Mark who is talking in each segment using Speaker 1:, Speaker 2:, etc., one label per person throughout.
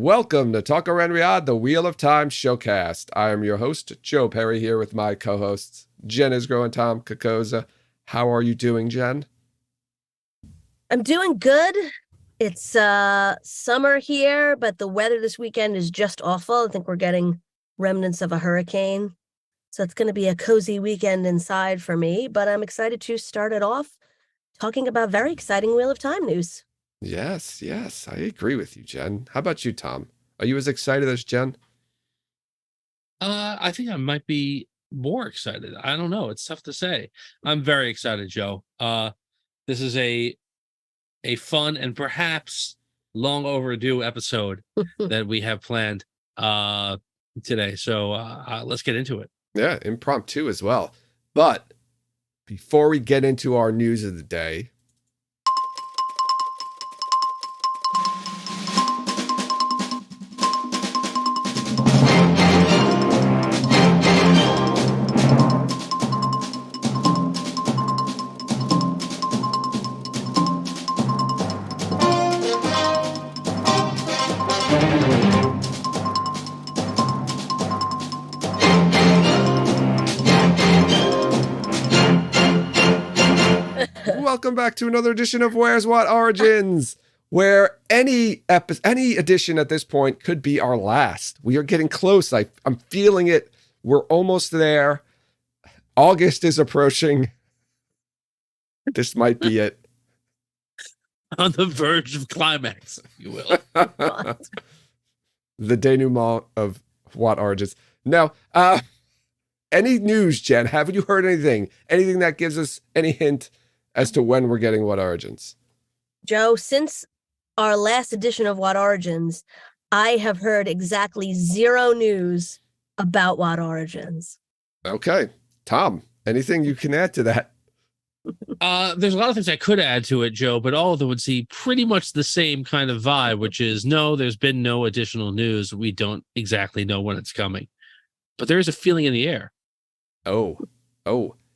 Speaker 1: Welcome to Talk Around Riyadh, the Wheel of Time showcast. I am your host, Joe Perry, here with my co-hosts, Jen Isgro and Tom Kokoza. How are you doing, Jen?
Speaker 2: I'm doing good. It's summer here, but the weather this weekend is just awful. I think we're getting remnants of a hurricane. So it's going to be a cozy weekend inside for me, but I'm excited to start it off talking about very exciting Wheel of Time news.
Speaker 1: Yes, I agree with you, Jen. How about you, Tom? Are you as excited as Jen?
Speaker 3: I think I might be more excited. I don't know. It's tough to say. I'm very excited, Joe. This is a fun and perhaps long overdue episode that we have planned today. So let's get into it.
Speaker 1: Yeah, impromptu as well. But before we get into our news of the day, welcome back to another edition of Where's What Origins, where any edition at this point could be our last. We are getting close. I'm feeling it. We're almost there. August is approaching. This might be it.
Speaker 3: On the verge of climax, if you will.
Speaker 1: The denouement of What Origins. Now, any news, Jen? Haven't you heard anything? Anything that gives us any hint as to when we're getting What Origins?
Speaker 2: Joe, since our last edition of What Origins, I have heard exactly zero news about What Origins.
Speaker 1: Okay. Tom, anything you can add to that?
Speaker 3: There's a lot of things I could add to it, Joe, but all of them would see pretty much the same kind of vibe, which is no, there's been no additional news. We don't exactly know when it's coming, but there is a feeling in the air.
Speaker 1: Oh.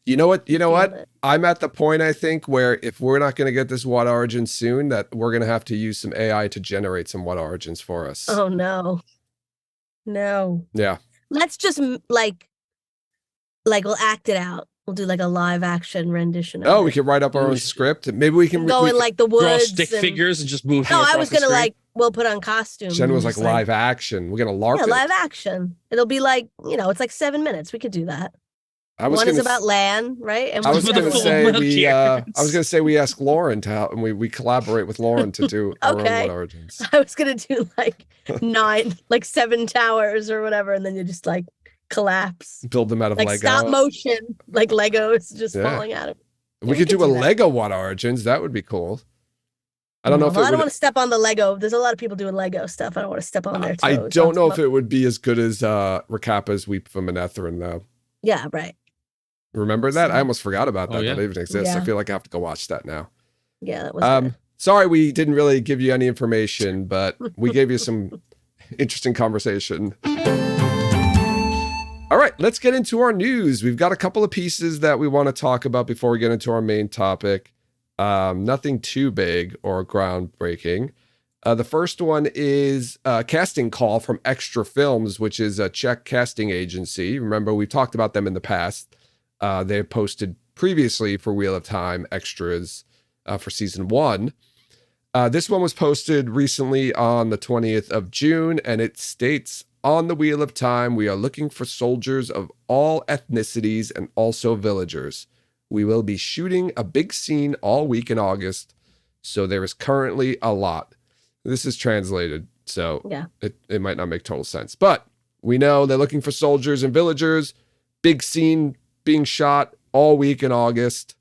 Speaker 1: You know what?
Speaker 2: Feel it.
Speaker 1: I'm at the point, I think, where if we're not going to get this What Origins soon, that we're going to have to use some AI to generate some What Origins for us.
Speaker 2: Oh, no. No.
Speaker 1: Yeah.
Speaker 2: Let's just like we'll act it out. We'll do like a live action rendition of
Speaker 1: Oh,
Speaker 2: it.
Speaker 1: we can write up our own script. Maybe we can
Speaker 2: Go
Speaker 1: we
Speaker 2: in
Speaker 1: can-
Speaker 2: like the
Speaker 3: Draw
Speaker 2: woods.
Speaker 3: stick
Speaker 2: and-
Speaker 3: figures and just move.
Speaker 2: No,
Speaker 3: them
Speaker 2: I
Speaker 3: across
Speaker 2: was
Speaker 3: the
Speaker 2: gonna
Speaker 3: screen.
Speaker 2: we'll put on costumes.
Speaker 1: Jen was
Speaker 2: and
Speaker 1: like
Speaker 2: just,
Speaker 1: live action. We're going to LARP
Speaker 2: Yeah,
Speaker 1: it.
Speaker 2: live action. It'll be like, it's like 7 minutes. We could do that.
Speaker 1: I was
Speaker 2: One is
Speaker 1: gonna
Speaker 2: about land, right? And
Speaker 1: I was
Speaker 2: one's
Speaker 1: going to
Speaker 2: about
Speaker 1: say
Speaker 2: land.
Speaker 1: I was going to say we ask Lauren to help, and we collaborate with Lauren to do our own
Speaker 2: Okay.
Speaker 1: What Origins.
Speaker 2: I was gonna do like 7 towers or whatever, and then you just like collapse.
Speaker 1: Build them out of
Speaker 2: Like
Speaker 1: Lego.
Speaker 2: stop motion, like Legos just
Speaker 1: Yeah.
Speaker 2: falling out of.
Speaker 1: We could do a
Speaker 2: that.
Speaker 1: Lego What Origins. That would be cool. I don't know if
Speaker 2: Well,
Speaker 1: it
Speaker 2: I don't
Speaker 1: would.
Speaker 2: want to step on the Lego. There's a lot of people doing Lego stuff. I don't want to step on their toes.
Speaker 1: I don't know if it would be as good as Rakappa's Weep for Manethrin, though.
Speaker 2: Yeah, right.
Speaker 1: Remember that? I
Speaker 2: So-
Speaker 1: almost forgot about that.
Speaker 3: Oh, yeah.
Speaker 1: That even exists. I
Speaker 2: Yeah.
Speaker 1: feel like I have to go watch that now.
Speaker 2: Yeah, that was good.
Speaker 1: Sorry we didn't really give you any information, but we gave you some interesting conversation. All right, let's get into our news. We've got a couple of pieces that we want to talk about before we get into our main topic. Nothing too big or groundbreaking. The first one is a casting call from Extra Films, which is a Czech casting agency. Remember, we've talked about them in the past. They posted previously for Wheel of Time extras for season 1. This one was posted recently on the 20th of June, and it states, on the Wheel of Time, we are looking for soldiers of all ethnicities and also villagers. We will be shooting a big scene all week in August, so there is currently a lot. This is translated, so
Speaker 2: Yeah.
Speaker 1: it might not make total sense. But we know they're looking for soldiers and villagers. Big scene being shot all week in August.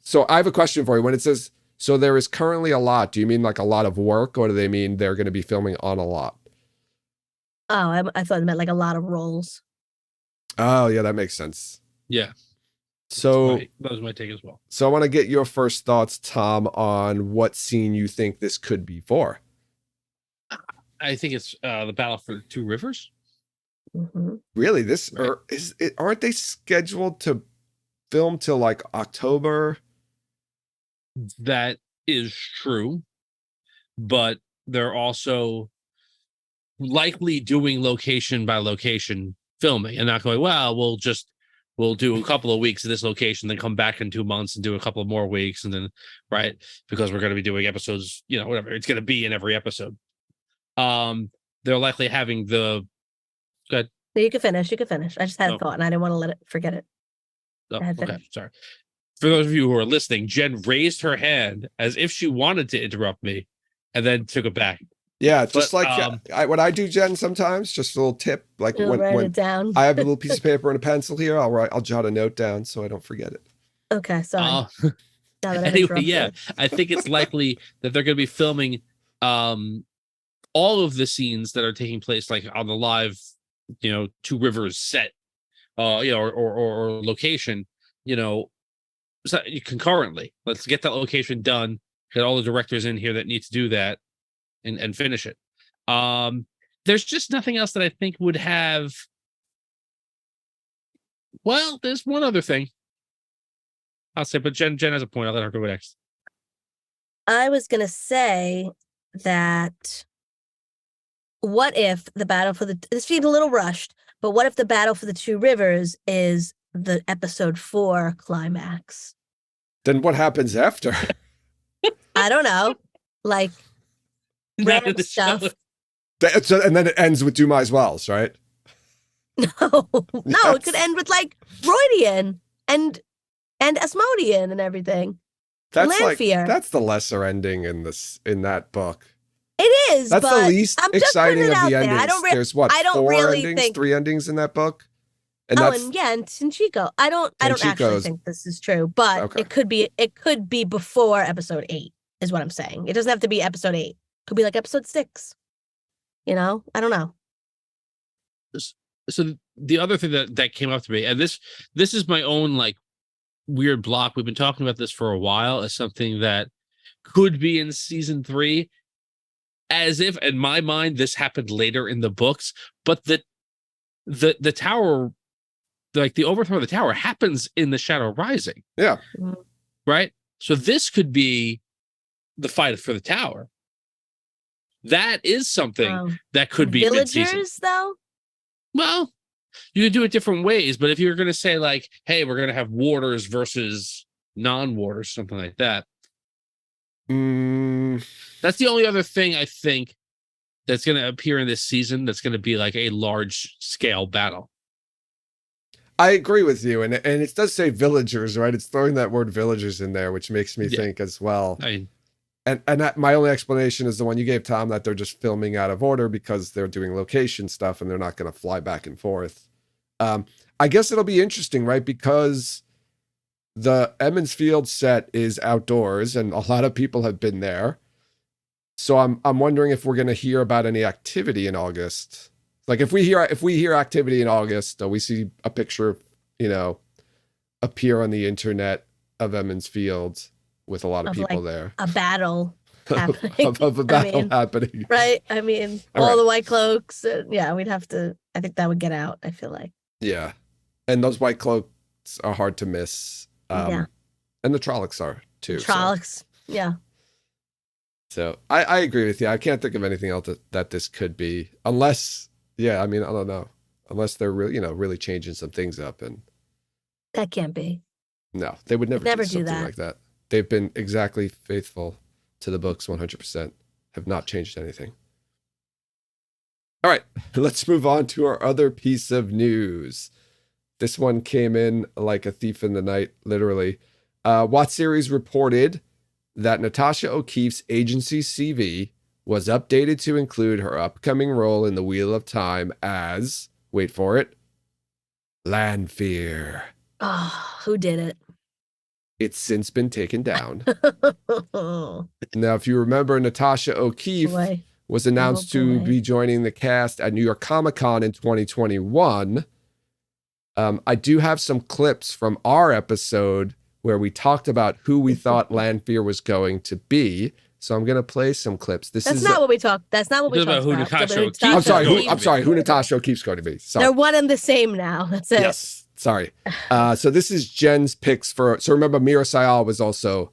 Speaker 1: So I have a question for you. When it says, so there is currently a lot, do you mean like a lot of work, or do they mean they're going to be filming on a lot?
Speaker 2: Oh, I thought it meant like a lot of roles.
Speaker 1: Oh, yeah, that makes sense.
Speaker 3: Yeah.
Speaker 1: So
Speaker 3: That was my take as well.
Speaker 1: So I want to get your first thoughts, Tom, on what scene you think this could be for.
Speaker 3: I think it's the Battle for the Two Rivers.
Speaker 2: Mm-hmm.
Speaker 1: Really, this
Speaker 3: Right.
Speaker 1: or is it? Aren't they scheduled to film till like October?
Speaker 3: That is true, but they're also likely doing location by location filming and not going, well, we'll do a couple of weeks of this location, then come back in 2 months and do a couple of more weeks, and then right, because we're going to be doing episodes, whatever it's going to be in every episode. They're likely having the good.
Speaker 2: No, you can finish. I just had a thought and I didn't want to forget it.
Speaker 3: Okay, sorry. For those of you who are listening, Jen raised her hand as if she wanted to interrupt me, and then took it back.
Speaker 1: Yeah, just what I do, Jen, sometimes, just a little tip. Like
Speaker 2: write it down.
Speaker 1: I have a little piece of paper and a pencil here, I'll jot a note down so I don't forget it.
Speaker 2: Okay, sorry.
Speaker 3: Anyway, yeah, I think it's likely that they're going to be filming all of the scenes that are taking place like on the live, Two Rivers set, or location, concurrently. Let's get that location done. Get all the directors in here that need to do that. And finish it. There's just nothing else that I think would have. Well, there's one other thing I'll say, but Jen has a point. I'll let her go next.
Speaker 2: I was gonna say that what if the battle for this seems a little rushed, but what if the battle for the Two Rivers is the episode 4 climax?
Speaker 1: Then what happens after?
Speaker 2: I don't know. Like random stuff.
Speaker 1: And then it ends with Dumai's Wells, right?
Speaker 2: No, it could end with like Freudian and Asmodean and everything.
Speaker 1: That's
Speaker 2: Lanfear.
Speaker 1: That's the lesser ending in that book.
Speaker 2: It is.
Speaker 1: That's
Speaker 2: but
Speaker 1: the least
Speaker 2: I'm just
Speaker 1: exciting of
Speaker 2: putting it out
Speaker 1: the
Speaker 2: there.
Speaker 1: endings. There's what,
Speaker 2: I don't
Speaker 1: 4
Speaker 2: really
Speaker 1: endings, 3 endings in that book? And
Speaker 2: and Tenchiko. I don't actually think this is true, but
Speaker 1: Okay.
Speaker 2: it could be before episode 8 is what I'm saying. It doesn't have to be episode 8. It could be like episode 6. I don't know.
Speaker 3: So the other thing that came up to me, and this is my own like weird block. We've been talking about this for a while as something that could be in season 3, as if in my mind this happened later in the books, but the tower, like the overthrow of the tower, happens in the Shadow Rising.
Speaker 1: Yeah.
Speaker 3: Right. So this could be the fight for the tower. That is something that could be
Speaker 2: villagers
Speaker 3: mid-season.
Speaker 2: though.
Speaker 3: Well, you could do it different ways, but if you're going to say like, hey, we're going to have warders versus non-warders, something like that. That's the only other thing I think that's going to appear in this season that's going to be like a large scale battle.
Speaker 1: I agree with you, and it does say villagers, right? It's throwing that word villagers in there, which makes me think as well. And that, my only explanation is the one you gave, Tom, that they're just filming out of order because they're doing location stuff and they're not going to fly back and forth. I guess it'll be interesting, right? Because the Emmons Field set is outdoors and a lot of people have been there. So I'm wondering if we're going to hear about any activity in August. Like if we hear activity in August, we see a picture, appear on the internet of Emmons Field with a lot of people there.
Speaker 2: A battle happening.
Speaker 1: of a battle happening.
Speaker 2: Right? I mean, all the white cloaks. We'd have to, I think that would get out, I feel like.
Speaker 1: Yeah. And those white cloaks are hard to miss. And the Trollocs are too.
Speaker 2: Trollocs, yeah.
Speaker 1: So I agree with you. I can't think of anything else that this could be, unless, I don't know. Unless they're really, really changing some things up. And
Speaker 2: that can't be.
Speaker 1: No, they would never do something like that. They've been exactly faithful to the books 100%, have not changed anything. All right, let's move on to our other piece of news. This one came in like a thief in the night, literally. Watch Series reported that Natasha O'Keefe's agency CV was updated to include her upcoming role in the Wheel of Time as, wait for it, Lanfear.
Speaker 2: Oh, who did it?
Speaker 1: It's since been taken down. Now, if you remember, Natasha O'Keefe was announced to be joining the cast at New York Comic Con in 2021. I do have some clips from our episode where we talked about who we thought Lanfear was going to be. So I'm going to play some clips. That's not what we talked
Speaker 2: about.
Speaker 3: Who Natasha O'Keefe.
Speaker 1: I'm sorry. Who Natasha O'Keefe's going to be. Sorry.
Speaker 2: They're one and the same now. That's it.
Speaker 1: Yes. Sorry. So this is Jen's picks for. So remember, Mira Sayal was also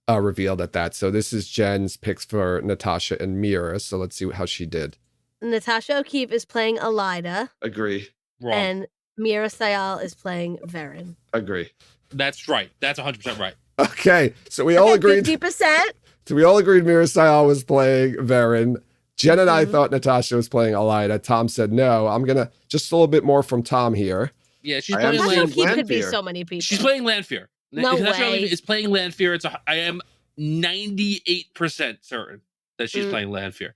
Speaker 1: revealed at that. So this is Jen's picks for Natasha and Mira. So let's see how she did.
Speaker 2: Natasha O'Keefe is playing Elida,
Speaker 1: Agree.
Speaker 3: Wrong.
Speaker 2: and Mira Sayal is playing Varen.
Speaker 1: Agree.
Speaker 3: That's right. That's 100% right.
Speaker 1: Okay. So we all agreed.
Speaker 2: 50%.
Speaker 1: So we all agreed Mira Sayal was playing Varen. Jen and I thought Natasha was playing Elida. Tom said no. I'm going to just a little bit more from Tom here.
Speaker 3: Yeah, she's
Speaker 1: I am
Speaker 3: playing
Speaker 2: Natasha
Speaker 1: saying
Speaker 2: O'Keefe could be
Speaker 1: Lanfear.
Speaker 2: so many people.
Speaker 3: She's playing Lanfear.
Speaker 2: No
Speaker 3: Natasha
Speaker 2: way.
Speaker 3: O'Keefe is playing Lanfear. I am 98% certain that she's playing Lanfear.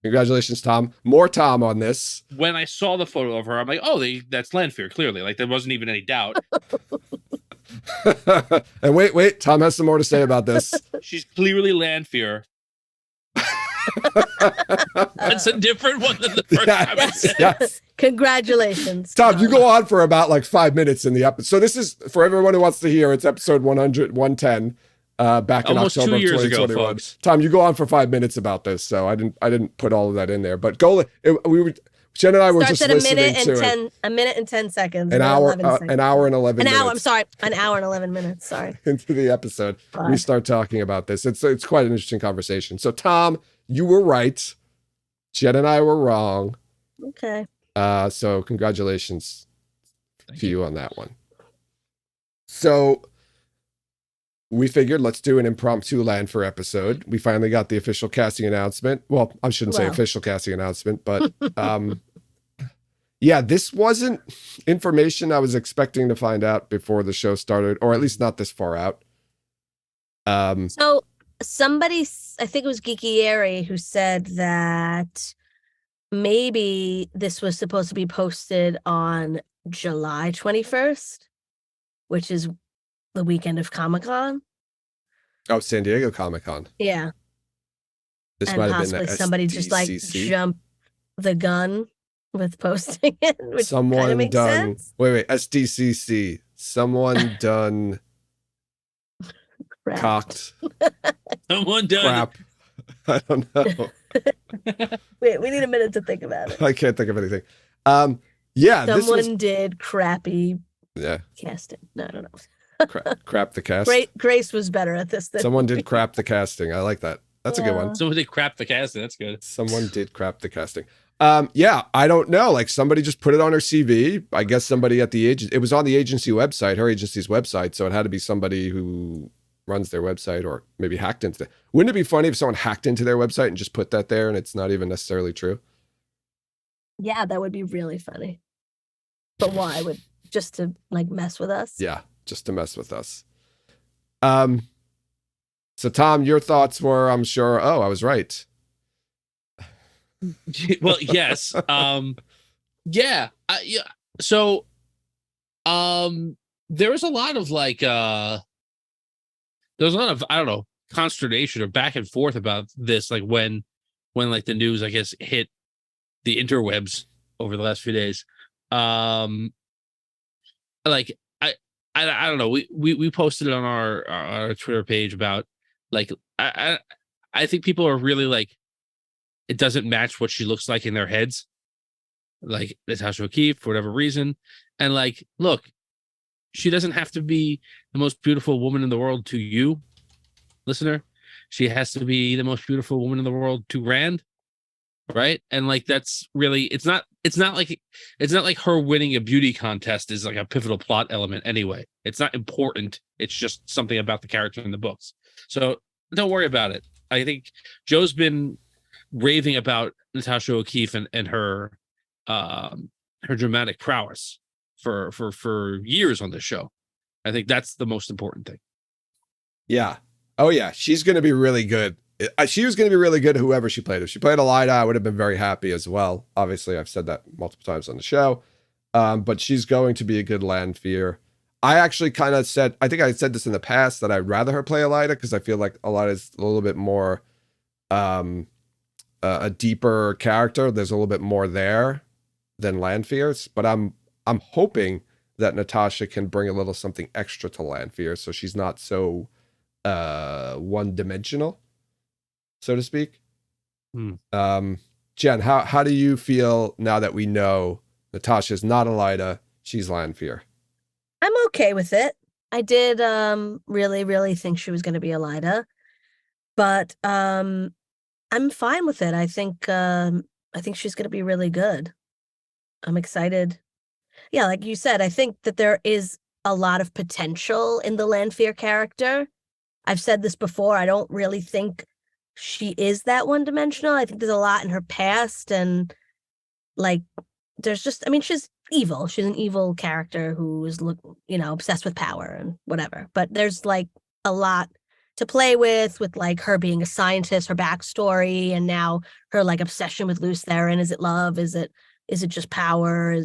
Speaker 1: Congratulations, Tom. More Tom on this.
Speaker 3: When I saw the photo of her, I'm like, oh, that's Lanfear, clearly. Like, there wasn't even any doubt.
Speaker 1: And wait. Tom has some more to say about this.
Speaker 3: She's clearly Lanfear. That's a different one than the first time I said.
Speaker 1: Yes.
Speaker 2: Congratulations.
Speaker 1: Tom, you go on for about like 5 minutes in the episode. So this is, for everyone who wants to hear, it's episode 110, back in
Speaker 3: Almost
Speaker 1: October
Speaker 3: 2 years
Speaker 1: of 2021.
Speaker 3: ago, folks.
Speaker 1: Tom, you go on for 5 minutes about this, so I didn't put all of that in there. But Jen and I were
Speaker 2: Starts
Speaker 1: just
Speaker 2: at
Speaker 1: listening to it.
Speaker 2: a minute and 10 seconds.
Speaker 1: An hour,
Speaker 2: 11 seconds.
Speaker 1: an hour and 11 minutes.
Speaker 2: I'm sorry. An hour and 11 minutes. Sorry.
Speaker 1: Into the episode,
Speaker 2: Fuck.
Speaker 1: we start talking about this. It's quite an interesting conversation. So Tom, you were right. Jen and I were wrong.
Speaker 2: Okay.
Speaker 1: So congratulations
Speaker 3: Thank
Speaker 1: to you on that one. So we figured let's do an impromptu Lanfear episode. We finally got the official casting announcement. Well, I shouldn't say
Speaker 2: Wow.
Speaker 1: official casting announcement, but yeah, this wasn't information I was expecting to find out before the show started, or at least not this far out.
Speaker 2: So somebody, I think it was Geeky Eeri, who said that maybe this was supposed to be posted on July 21st, which is the weekend of Comic-Con.
Speaker 1: Oh, San Diego Comic-Con.
Speaker 2: Yeah.
Speaker 1: This
Speaker 2: And
Speaker 1: might have been
Speaker 2: possibly
Speaker 1: the
Speaker 2: somebody just like
Speaker 1: SDCC.
Speaker 2: jumped the gun with posting it, which kind of
Speaker 1: Someone
Speaker 2: makes
Speaker 1: done.
Speaker 2: sense.
Speaker 1: Wait, SDCC. Someone done
Speaker 2: Crap.
Speaker 1: cocked
Speaker 3: Someone done.
Speaker 1: crap. I don't know.
Speaker 2: Wait, we need a minute to think about it.
Speaker 1: I can't think of anything. Yeah, this
Speaker 2: Someone
Speaker 1: was
Speaker 2: did crappy
Speaker 1: yeah,
Speaker 2: casting. No, I don't know.
Speaker 1: crap the cast.
Speaker 2: Grace was better at this than
Speaker 1: Someone did crap the casting. I like that. That's a good one.
Speaker 3: Someone did crap the casting. That's good.
Speaker 1: Someone did crap the casting. Yeah, I don't know. Like somebody just put it on her CV. I guess somebody at the agent. It was on the agency website, her agency's website. So it had to be somebody who runs their website or maybe hacked into it. Wouldn't it be funny if someone hacked into their website and just put that there and it's not even necessarily true?
Speaker 2: Yeah, that would be really funny. But why? Would just to like mess with us?
Speaker 1: Yeah, just to mess with us. So Tom, your thoughts were, I'm sure, oh, I was right.
Speaker 3: Well, yes. Yeah. Yeah. So, there was a lot of like, there was a lot of, I don't know, consternation or back and forth about this, like when like the news, I guess, hit the interwebs over the last few days. Like I don't know. We posted it on our Twitter page about like I think people are really like, it doesn't match what she looks like in their heads, like Natasha O'Keefe for whatever reason. And like, look, she doesn't have to be the most beautiful woman in the world to you, listener. She has to be the most beautiful woman in the world to Rand, right? And like, that's really, it's not like her winning a beauty contest is like a pivotal plot element anyway. It's not important. It's just something about the character in the books. So don't worry about it. I think Joe's been raving about Natasha O'Keefe and her dramatic prowess for years on this show. I think that's the most important thing.
Speaker 1: Yeah. Oh yeah, she's going to be really good. She was going to be really good whoever she played. If she played Elida, I would have been very happy as well. Obviously, I've said that multiple times on the show. But she's going to be a good Lanfear. I actually kind of said, I think I said this in the past, that I'd rather her play Elida because I feel like Elida is a little bit more a deeper character. There's a little bit more there than Lanfear's. But I'm hoping that Natasha can bring a little something extra to Lanfear, so she's not so one-dimensional, so to speak. Jen, how do you feel now that we know Natasha's not Elida, she's Lanfear?
Speaker 2: I'm okay with it. I did really, really think she was going to be Elida, but I'm fine with it. I think she's going to be really good. I'm excited. Yeah, like you said, I think that there is a lot of potential in the Lanfear character. I've said this before. I don't really think she is that one-dimensional. I think there's a lot in her past, and like there's just, I mean, she's evil. She's an evil character who is obsessed with power and whatever. But there's like a lot to play with like her being a scientist, her backstory, and now her like obsession with Luce Theron. Is it love? Is it just power?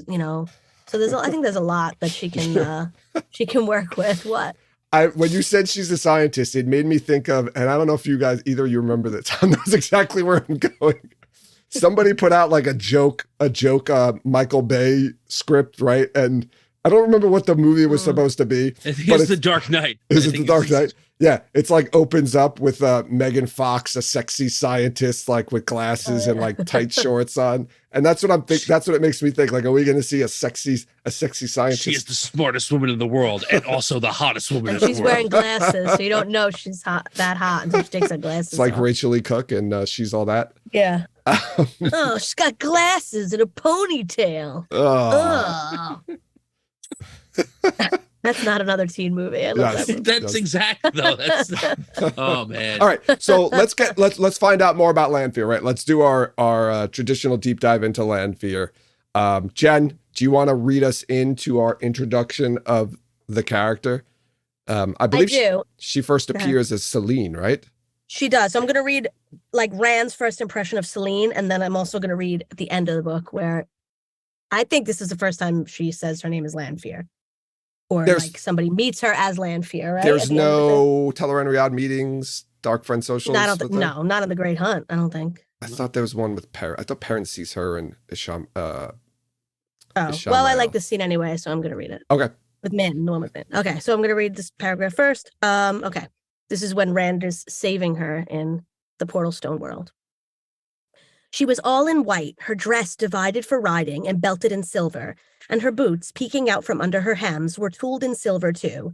Speaker 2: So I think there's a lot that she can work with. What?
Speaker 1: When you said she's a scientist, it made me think of, and I don't know if you guys, either you remember that time, knows exactly where I'm going. Somebody put out like a joke Michael Bay script, right? And I don't remember what the movie was supposed to be.
Speaker 3: I think it's The Dark Knight.
Speaker 1: Is it The Dark Knight? Yeah, it's like opens up with Megan Fox, a sexy scientist, like with glasses and like tight shorts on, and that's what I'm think. That's what it makes me think. Like, are we going to see a sexy scientist?
Speaker 3: She is the smartest woman in the world, and also the hottest woman in the world.
Speaker 2: She's wearing glasses, so you don't know she's that hot until she takes her glasses.
Speaker 1: It's like
Speaker 2: off.
Speaker 1: Rachel Lee Cook, and she's all that.
Speaker 2: Yeah. Oh, she's got glasses and a ponytail.
Speaker 1: Oh.
Speaker 2: That's not another teen movie. I love that movie.
Speaker 3: That's exactly though. That's oh man.
Speaker 1: All right, so let's find out more about Lanfear. Right, let's do our traditional deep dive into Lanfear. Jen, do you want to read us into our introduction of the character? I believe she first appears as Celine, right?
Speaker 2: She does. So I'm going to read like Rand's first impression of Celine, and then I'm also going to read at the end of the book where I think this is the first time she says her name is Lanfear. Or like somebody meets her as Lanfear, right?
Speaker 1: There's no Tellerand meetings, Dark Friend Socials?
Speaker 2: No, not in The Great Hunt, I don't think.
Speaker 1: I thought there was one with Perrin. I thought Perrin sees her and Isham.
Speaker 2: Well, I like this scene anyway, so I'm going to read it.
Speaker 1: Okay.
Speaker 2: With Min, the one with Min. Okay, so I'm going to read this paragraph first. Okay. This is when Rand is saving her in the Portal Stone world. She was all in white, her dress divided for riding and belted in silver, and her boots, peeking out from under her hems, were tooled in silver too.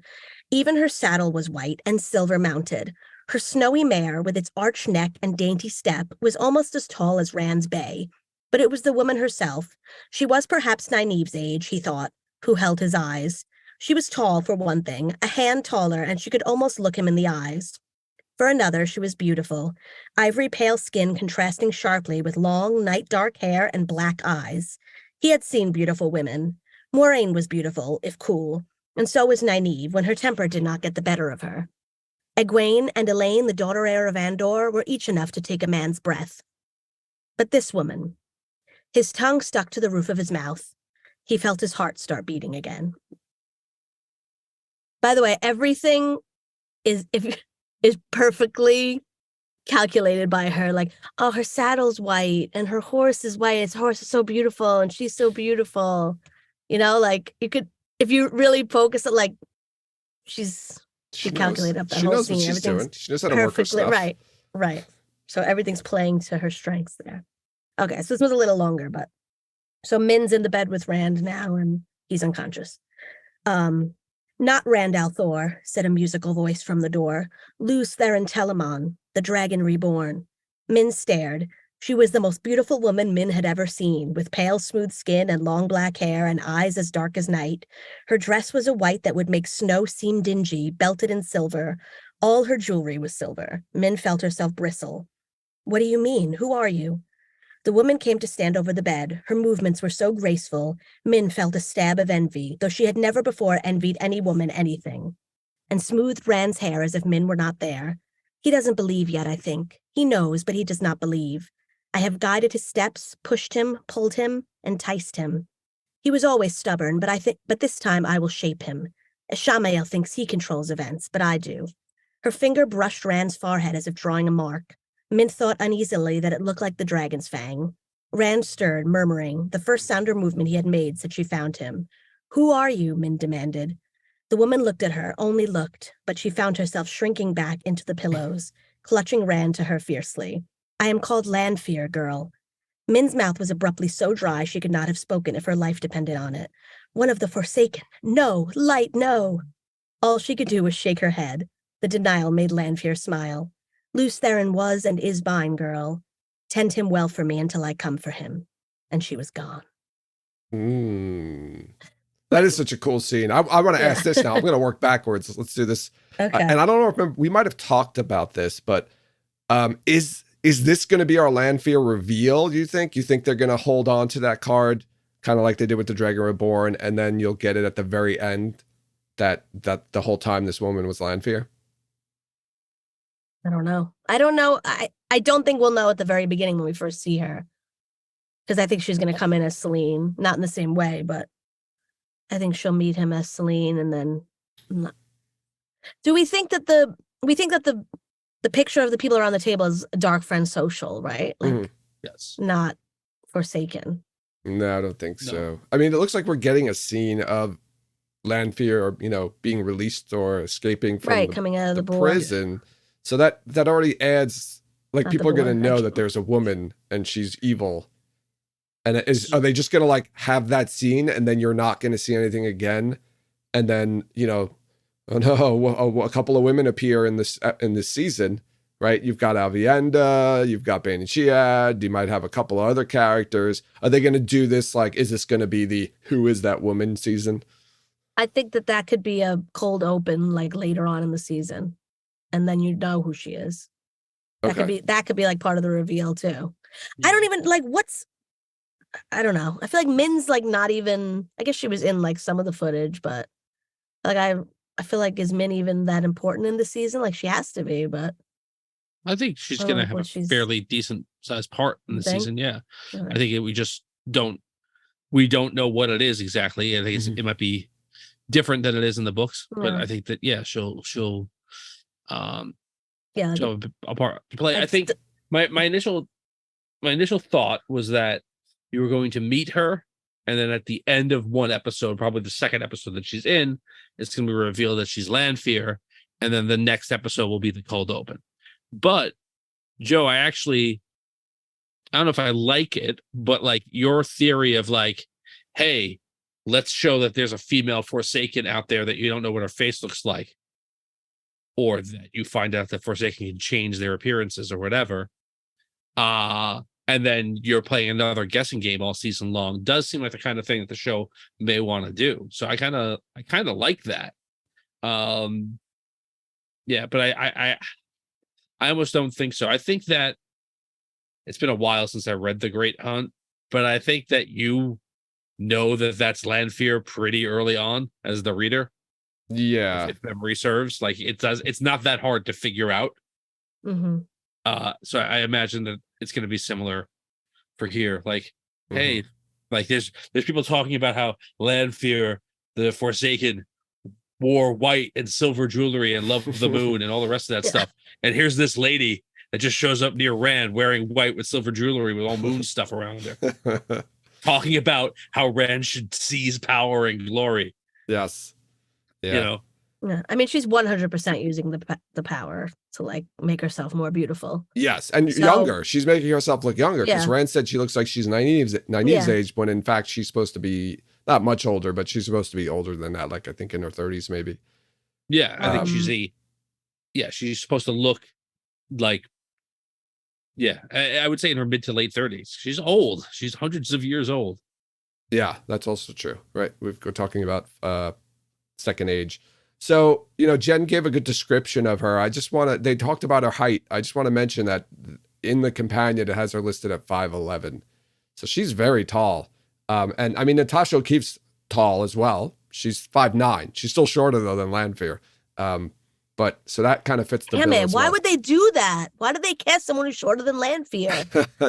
Speaker 2: Even her saddle was white and silver mounted. Her snowy mare, with its arched neck and dainty step, was almost as tall as Rand's bay. But it was the woman herself. She was perhaps Nynaeve's age, he thought, who held his eyes. She was tall, for one thing, a hand taller, and she could almost look him in the eyes. For another, she was beautiful, ivory pale skin contrasting sharply with long, night-dark hair and black eyes. He had seen beautiful women. Moiraine was beautiful, if cool, and so was Nynaeve when her temper did not get the better of her. Egwene and Elaine, the daughter heir of Andor, were each enough to take a man's breath. But this woman... His tongue stuck to the roof of his mouth. He felt his heart start beating again. By the way, everything is perfectly calculated by her. Like, oh, her saddle's white and her horse is white. Her horse is so beautiful and she's so beautiful. Like you could, if you really focus it, like she calculated up that whole scene.
Speaker 1: She knows what she's doing. She knows how to work her stuff.
Speaker 2: Right. So everything's playing to her strengths there. Okay, so this was a little longer, but so Min's in the bed with Rand now and he's unconscious. Not Rand al'Thor, said a musical voice from the door. Luce Theron Telamon, the dragon reborn. Min stared. She was the most beautiful woman Min had ever seen, with pale, smooth skin and long black hair and eyes as dark as night. Her dress was a white that would make snow seem dingy, belted in silver. All her jewelry was silver. Min felt herself bristle. What do you mean? Who are you? The woman came to stand over the bed. Her movements were so graceful, Min felt a stab of envy, though she had never before envied any woman anything, and smoothed Rand's hair as if Min were not there. He doesn't believe yet, I think. He knows, but he does not believe. I have guided his steps, pushed him, pulled him, enticed him. He was always stubborn, but this time I will shape him. Ishamael thinks he controls events, but I do. Her finger brushed Rand's forehead as if drawing a mark. Min thought uneasily that it looked like the dragon's fang. Rand stirred, murmuring. The first sound or movement he had made said she found him. Who are you? Min demanded. The woman looked at her, only looked, but she found herself shrinking back into the pillows, clutching Rand to her fiercely. I am called Lanfear, girl. Min's mouth was abruptly so dry she could not have spoken if her life depended on it. One of the Forsaken. No, light, no. All she could do was shake her head. The denial made Lanfear smile. Luce Theron was and is mine, girl. Tend him well for me until I come for him. And she was gone.
Speaker 1: That is such a cool scene. I want to
Speaker 2: Yeah.
Speaker 1: ask this now. I'm going to work backwards. Let's do this.
Speaker 2: Okay.
Speaker 1: And I don't know if we might have talked about this, but is this going to be our Lanfear reveal, do you think? You think they're going to hold on to that card, kind of like they did with the Dragon Reborn, and then you'll get it at the very end that the whole time this woman was Lanfear?
Speaker 2: I don't know. I don't think we'll know at the very beginning when we first see her. Because I think she's going to come in as Selene. Not in the same way, but I think she'll meet him as Selene, and then... Do we think that the picture of the people around the table is Dark Friend Social, right? Like,
Speaker 3: yes,
Speaker 2: not Forsaken.
Speaker 1: No, I don't think so. I mean, it looks like we're getting a scene of Lanfear, being released or escaping from
Speaker 2: coming out of the board.
Speaker 1: prison. So that already adds, like,
Speaker 2: Not
Speaker 1: people
Speaker 2: the
Speaker 1: are going to
Speaker 2: board,
Speaker 1: know
Speaker 2: actually.
Speaker 1: that there's a woman and she's evil. And are they just going to like have that scene and then you're not going to see anything again? And then, oh no, a couple of women appear in this season, right? You've got Avienda, you've got Bane and Chiad, you might have a couple of other characters. Are they going to do this? Like, is this going to be the Who Is That Woman season?
Speaker 2: I think that could be a cold open, like, later on in the season. And then you know who she is. That could be like part of the reveal too. I don't even like I don't know. I feel like Min's like not even, I guess she was in like some of the footage, but like I feel like, is Min even that important in the season? Like, she has to be, but
Speaker 3: I think she's going to have a fairly decent sized part in the season. Yeah. I think we just don't know what it is exactly. I think it might be different than it is in the books, but I think that, yeah, she'll show a part to play. I think my initial thought was that you were going to meet her, and then at the end of one episode, probably the second episode that she's in, it's going to be revealed that she's Lanfear, and then the next episode will be the cold open. But Joe, I don't know if I like it, but like your theory of like, hey, let's show that there's a female Forsaken out there that you don't know what her face looks like, or that you find out that Forsaken can change their appearances or whatever. And then you're playing another guessing game all season long, does seem like the kind of thing that the show may want to do. So I kind of like that. Yeah, but I almost don't think so. I think that it's been a while since I read The Great Hunt, but I think that you know that that's Lanfear pretty early on as the reader.
Speaker 1: Yeah.
Speaker 3: If memory serves, like it's not that hard to figure out. So I imagine that it's going to be similar for here. Like, hey, like there's people talking about how Lanfear, the Forsaken, wore white and silver jewelry and loved the moon and all the rest of that stuff. And here's this lady that just shows up near Rand wearing white with silver jewelry with all moon stuff around her, talking about how Rand should seize power and glory.
Speaker 1: Yes. Yeah.
Speaker 2: Yeah, I mean, she's 100% using the power to like make herself more beautiful.
Speaker 1: Yes, and younger. She's making herself look younger because Rand said she looks like she's Nynaeve's age, when in fact she's supposed to be not much older, but she's supposed to be older than that. Like I think in her 30s, maybe.
Speaker 3: Yeah, I think she's supposed to look like. Yeah, I would say in her mid to late 30s. She's old. She's hundreds of years old.
Speaker 1: Yeah, that's also true. Right, we're talking about second age. So, Jen gave a good description of her. They talked about her height. I just want to mention that in the companion, it has her listed at 5'11". So she's very tall. And I mean, Natasha O'Keefe's tall as well. She's 5'9". She's still shorter though than Lanfear. But so that kind of fits the bill as well.
Speaker 2: Why would they do that? Why did they cast someone who's shorter than Lanfear?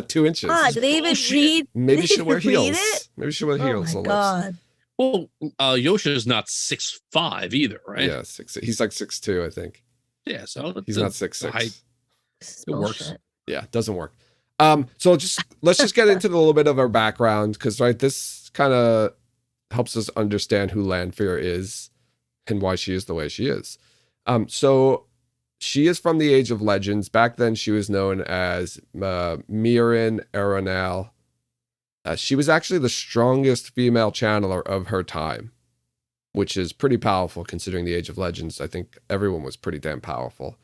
Speaker 1: 2 inches.
Speaker 2: Do they even read?
Speaker 1: Maybe she'll wear heels. Maybe she'll wear heels.
Speaker 2: Oh my God.
Speaker 3: Well, Yosha is not 6'5" either, right?
Speaker 1: Yeah, 6. He's like 6'2", I think.
Speaker 3: Yeah, so
Speaker 1: he's not 6'6".
Speaker 3: It works.
Speaker 1: Yeah, it doesn't work. So let's just get into a little bit of our background, because this kind of helps us understand who Lanfear is and why she is the way she is. So she is from the Age of Legends. Back then, she was known as Mirin Aeronal. She was actually the strongest female channeler of her time. which is pretty powerful considering the Age of Legends. I think everyone was pretty damn powerful.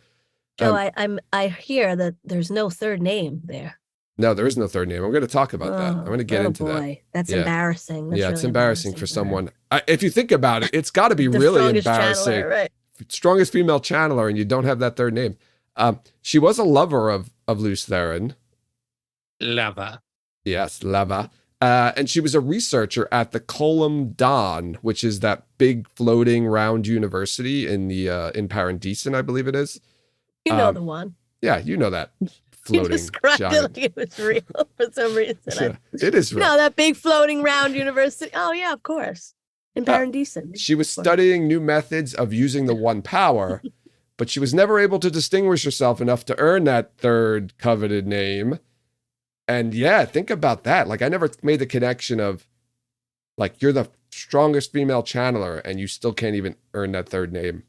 Speaker 2: Joe, I hear that there's no third name there.
Speaker 1: No, there is no third name. I'm going to talk about that. I'm going to get into that.
Speaker 2: That's
Speaker 1: Yeah.
Speaker 2: embarrassing. That's
Speaker 1: yeah, it's
Speaker 2: really
Speaker 1: embarrassing for someone. If you think about it, it's got to be
Speaker 2: the
Speaker 1: really
Speaker 2: strongest
Speaker 1: embarrassing.
Speaker 2: channeler, right?
Speaker 1: Strongest female channeler, and you don't have that third name. She was a lover of Luce Theron.
Speaker 3: Lava.
Speaker 1: Yes, Lava. And she was a researcher at the Colum Dawn, which is that big floating round university in Paradisen, I believe it is.
Speaker 2: You know the one.
Speaker 1: Yeah, you know that floating
Speaker 2: You described
Speaker 1: giant.
Speaker 2: it like it was real for some reason.
Speaker 1: Yeah, it is real.
Speaker 2: No, that big floating round university. Oh yeah, of course. In Paradisen.
Speaker 1: She was studying new methods of using the one power, but she was never able to distinguish herself enough to earn that third coveted name. And yeah, think about that. Like, I never made the connection of, like, you're the strongest female channeler and you still can't even earn that third name.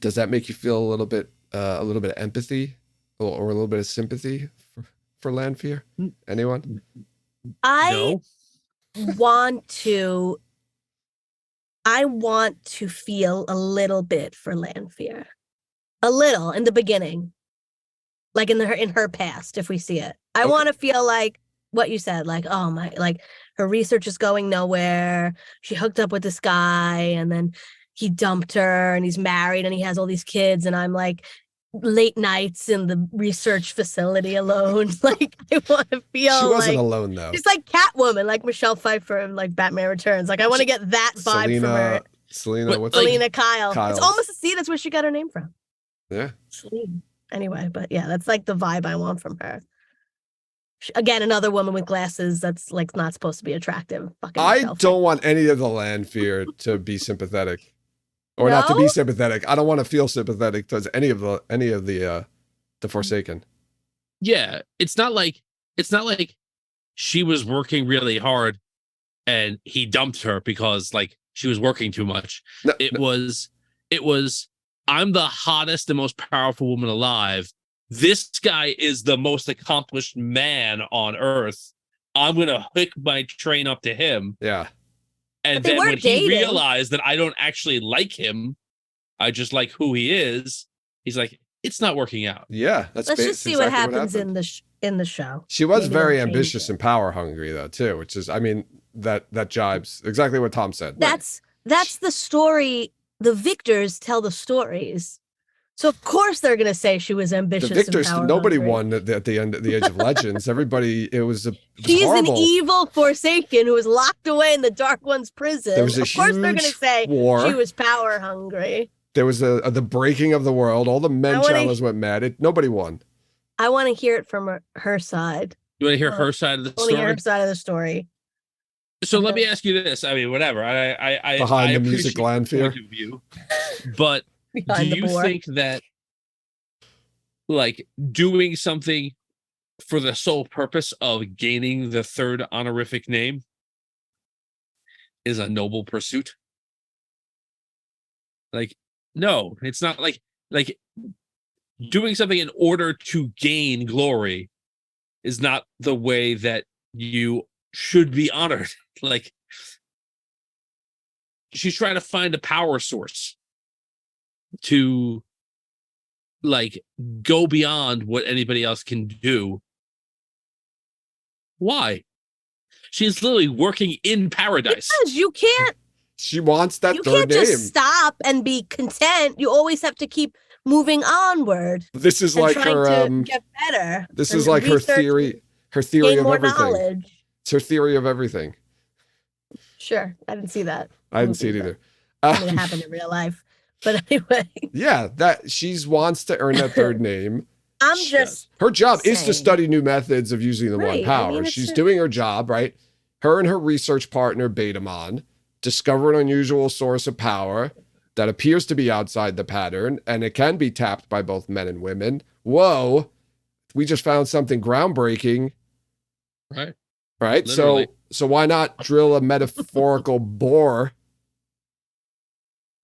Speaker 1: Does that make you feel a little bit of empathy or a little bit of sympathy for Lanfear? Anyone?
Speaker 2: I want to feel a little bit for Lanfear. A little in the beginning. Like in her past, if we see it. I want to feel like what you said, like, oh my, like her research is going nowhere. She hooked up with this guy and then he dumped her and he's married and he has all these kids. And I'm like late nights in the research facility alone. Like, I want to feel
Speaker 1: She wasn't
Speaker 2: like
Speaker 1: alone, though.
Speaker 2: she's like Catwoman, like Michelle Pfeiffer in like Batman Returns. Like, I want to get that vibe from her.
Speaker 1: Selena
Speaker 2: Kyle.
Speaker 1: Kyle's.
Speaker 2: It's almost that's where she got her name from.
Speaker 1: Yeah.
Speaker 2: Celine. Anyway, but yeah, that's like the vibe I want from her. Again, another woman with glasses that's like not supposed to be attractive.
Speaker 1: I don't want any of the Lanfear to be sympathetic, or not to be sympathetic. I don't want to feel sympathetic towards any of the Forsaken.
Speaker 3: Yeah, it's not like she was working really hard and he dumped her because like she was working too much. It was I'm the hottest and most powerful woman alive. This guy is the most accomplished man on earth. I'm going to hook my train up to him.
Speaker 1: Yeah.
Speaker 3: And then when he realized that I don't actually like him, I just like who he is, he's like, it's not working out.
Speaker 1: Yeah.
Speaker 2: Let's just see what happens in the show.
Speaker 1: She was very ambitious and power hungry, though, too, which is, I mean, that jibes exactly what Tom said.
Speaker 2: That's the story. The victors tell the stories. So of course they're going to say she was ambitious. The victors,
Speaker 1: nobody won at the end of the Age of Legends. Everybody,
Speaker 2: She's
Speaker 1: horrible.
Speaker 2: An evil Forsaken who was locked away in the Dark One's prison. Of course they're going to say she was power hungry.
Speaker 1: There was the breaking of the world. All the men channelers went mad. Nobody won.
Speaker 2: I want to hear it from her side.
Speaker 3: You want to hear her side of the story?
Speaker 2: I want to hear her side of the story.
Speaker 3: So let me ask you this. I mean, whatever. I
Speaker 1: behind the music, Lanfear.
Speaker 3: But do you think that, like, doing something for the sole purpose of gaining the third honorific name is a noble pursuit? Like, no, it's not like doing something in order to gain glory is not the way that you should be honored. Like, she's trying to find a power source to like go beyond what anybody else can do. Why? She's literally working in paradise.
Speaker 2: Because you can't.
Speaker 1: She wants that third name.
Speaker 2: You can't just stop and be content. You always have to keep moving onward.
Speaker 1: This is like her
Speaker 2: get better.
Speaker 1: This is like her theory. Her theory of everything.
Speaker 2: Knowledge.
Speaker 1: It's her theory of everything.
Speaker 2: Sure, I didn't see that.
Speaker 1: I didn't see it either.
Speaker 2: It happened in real life, but anyway.
Speaker 1: Yeah, that she wants to earn that third name.
Speaker 2: Her
Speaker 1: job is to study new methods of using the one power. I mean, she's doing her job, right? Her and her research partner Betamon discover an unusual source of power that appears to be outside the pattern, and it can be tapped by both men and women. Whoa, we just found something groundbreaking. Right.
Speaker 3: Literally.
Speaker 1: So why not drill a metaphorical bore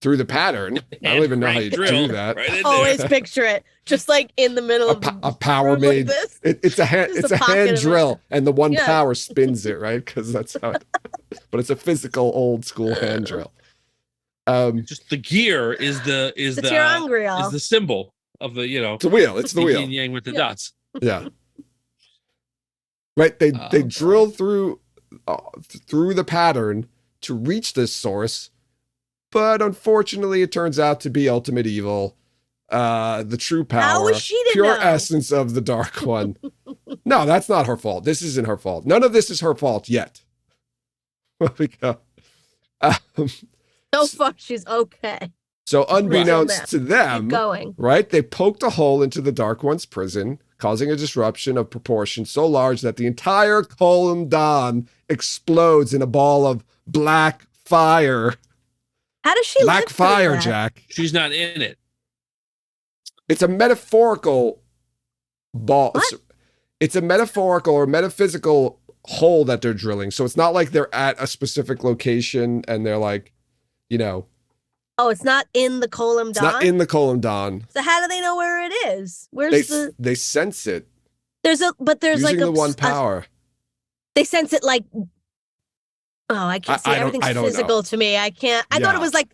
Speaker 1: through the pattern. I don't even know how you do that.
Speaker 3: Right in
Speaker 2: Always
Speaker 3: there.
Speaker 2: picture it, just like in the middle of
Speaker 1: A power
Speaker 2: like
Speaker 1: made.
Speaker 2: this.
Speaker 1: It's a hand.
Speaker 2: Just
Speaker 1: It's
Speaker 2: a
Speaker 1: a
Speaker 2: pocket
Speaker 1: hand
Speaker 2: of it.
Speaker 1: drill, and the one
Speaker 2: Yeah.
Speaker 1: power spins it, right? Because that's how. But it's a physical, old school hand drill.
Speaker 3: Just the gear is the
Speaker 2: triangle.
Speaker 3: symbol of the
Speaker 1: It's the wheel. It's the
Speaker 3: yin
Speaker 1: wheel.
Speaker 3: and yang with the
Speaker 2: Yeah.
Speaker 3: dots.
Speaker 1: Yeah. Right. They
Speaker 2: boy.
Speaker 1: drill through the pattern to reach this source, but unfortunately, it turns out to be ultimate evil, the true power,
Speaker 2: How was she to
Speaker 1: pure
Speaker 2: know?
Speaker 1: essence of the Dark One. No, that's not her fault. This isn't her fault. None of this is her fault yet. We go.
Speaker 2: So far, she's okay.
Speaker 1: So unbeknownst
Speaker 2: Right.
Speaker 1: to them,
Speaker 2: Keep going.
Speaker 1: right, they poked a hole into the Dark One's prison, causing a disruption of proportion so large that the entire Column Dawn explodes in a ball of black fire.
Speaker 2: How does she
Speaker 1: Black
Speaker 2: live through
Speaker 1: fire,
Speaker 2: that?
Speaker 1: Jack.
Speaker 3: She's not in it.
Speaker 1: It's a metaphorical ball.
Speaker 2: What?
Speaker 1: It's a metaphorical or metaphysical hole that they're drilling. So it's not like they're at a specific location and they're like,
Speaker 2: Oh, it's not in the Column
Speaker 1: it's
Speaker 2: Dawn?
Speaker 1: not in the Column Dawn.
Speaker 2: So how do they know where it is? Where's
Speaker 1: They sense it
Speaker 2: there's
Speaker 1: using
Speaker 2: like
Speaker 1: the one power.
Speaker 2: they sense it like, I can't see.
Speaker 1: I don't
Speaker 2: Everything's
Speaker 1: know.
Speaker 2: physical to me. I can't. I thought
Speaker 1: Yeah.
Speaker 2: it was like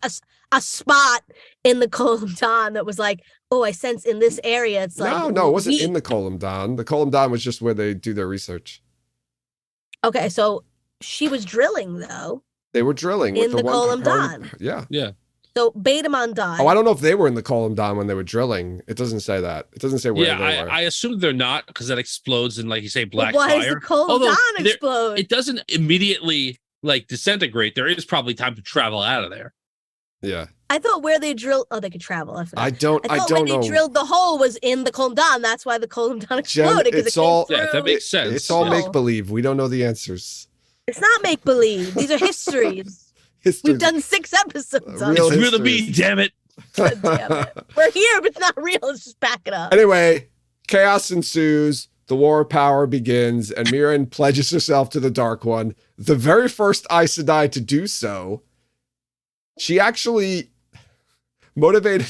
Speaker 2: a spot in the Column Dawn that was like, oh, I sense in this area. It's like
Speaker 1: No, it wasn't
Speaker 2: heat.
Speaker 1: in the Column Dawn. The Column Dawn was just where they do their research.
Speaker 2: Okay, so she was drilling though.
Speaker 1: They were drilling
Speaker 2: In
Speaker 1: with
Speaker 2: the
Speaker 1: one
Speaker 2: Column
Speaker 1: power.
Speaker 2: Dawn.
Speaker 1: Yeah.
Speaker 3: Yeah.
Speaker 2: So Betamon died.
Speaker 1: Oh, I don't know if they were in the Column Dawn when they were drilling. It doesn't say that. It doesn't say where
Speaker 3: Yeah,
Speaker 1: they were.
Speaker 3: I assume they're not because that explodes in, like you say,
Speaker 2: But
Speaker 3: black
Speaker 2: why
Speaker 3: fire.
Speaker 2: does the Column
Speaker 3: Although
Speaker 2: Dawn
Speaker 3: there-
Speaker 2: explode?
Speaker 3: It doesn't immediately like disintegrate. There is probably time to travel out of there.
Speaker 1: Yeah.
Speaker 2: I thought where they drilled. Oh, they could travel. I forgot.
Speaker 1: I
Speaker 2: thought when
Speaker 1: don't know.
Speaker 2: they drilled the hole was in the Column Dawn. That's why the Column Dawn
Speaker 1: Jen,
Speaker 2: exploded because
Speaker 1: it's
Speaker 2: it came
Speaker 1: all-
Speaker 2: through.
Speaker 3: Yeah, that makes sense.
Speaker 1: It's all
Speaker 2: No.
Speaker 1: make believe. We don't know the answers.
Speaker 2: It's not make believe. These are histories.
Speaker 1: History.
Speaker 2: We've done 6 episodes on
Speaker 1: Real
Speaker 2: it.
Speaker 3: It's real to me,
Speaker 1: histories.
Speaker 3: damn it.
Speaker 2: God damn it. We're here, but it's not real. Let's just back it up.
Speaker 1: Anyway, chaos ensues. The war of power begins, and Mirren pledges herself to the Dark One. The very first Aes Sedai to do so. She actually motivated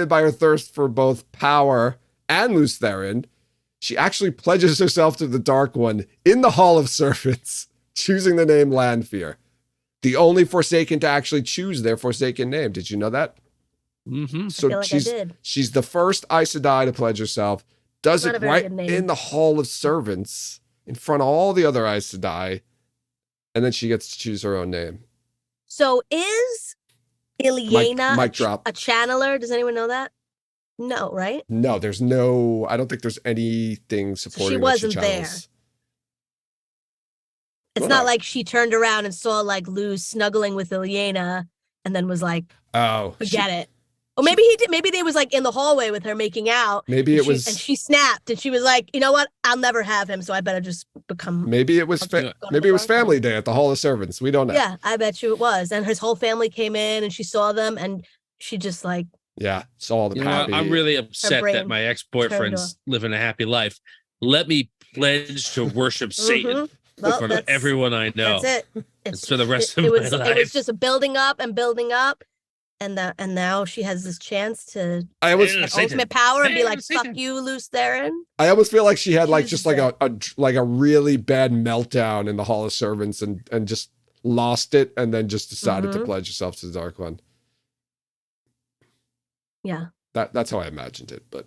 Speaker 1: by her thirst for both power and Lutheran, she actually pledges herself to the Dark One in the Hall of Servants, choosing the name Lanfear. The only Forsaken to actually choose their Forsaken name. Did you know that?
Speaker 3: Mm-hmm.
Speaker 1: So
Speaker 2: I feel like I did.
Speaker 1: she's the first Aes Sedai to pledge herself. Does
Speaker 2: Not
Speaker 1: it
Speaker 2: a very
Speaker 1: right
Speaker 2: good name.
Speaker 1: in the Hall of Servants, in front of all the other Aes Sedai, and then she gets to choose her own name.
Speaker 2: So is Ilyena
Speaker 1: Mic drop.
Speaker 2: a channeler? Does anyone know that? No, right?
Speaker 1: No, there's no. I don't think there's anything supporting. that
Speaker 2: wasn't there.
Speaker 1: channels.
Speaker 2: It's
Speaker 1: Wow.
Speaker 2: not like she turned around and saw like Lou snuggling with Ilyena and then was like,
Speaker 1: Oh,
Speaker 2: forget it. Or maybe he did. Maybe they was like in the hallway with her making out.
Speaker 1: maybe
Speaker 2: and
Speaker 1: it was.
Speaker 2: and she snapped and she was like, you know what? I'll never have him, so I better just become.
Speaker 1: Maybe it was.
Speaker 2: Okay.
Speaker 1: Maybe it was Family Day at the Hall of Servants. We don't know.
Speaker 2: Yeah, I bet you it was. And his whole family came in and she saw them and she just like,
Speaker 1: Yeah. Saw all the
Speaker 3: You know,
Speaker 1: happy.
Speaker 3: I'm really upset
Speaker 2: brain
Speaker 3: that my
Speaker 2: turned
Speaker 3: ex-boyfriend's living a happy life. Let me pledge to worship Satan
Speaker 2: mhm. Well,
Speaker 3: from
Speaker 2: that's,
Speaker 3: everyone I know.
Speaker 2: that's it.
Speaker 3: It's for the rest
Speaker 2: it
Speaker 3: of
Speaker 2: was,
Speaker 3: my
Speaker 2: It was
Speaker 3: life.
Speaker 2: just a building up and building up. And now she has this chance to
Speaker 1: I almost.
Speaker 3: Yeah.
Speaker 2: get
Speaker 3: Satan.
Speaker 2: ultimate power and be
Speaker 3: Hey,
Speaker 2: like,
Speaker 3: Satan.
Speaker 2: fuck you, Luce Theron.
Speaker 1: I almost feel like she had like
Speaker 2: Jesus
Speaker 1: just like a really bad meltdown in the Hall of Servants and just lost it and then just decided to
Speaker 2: Mhm.
Speaker 1: pledge herself to the Dark One.
Speaker 2: Yeah.
Speaker 1: That's how I imagined it. But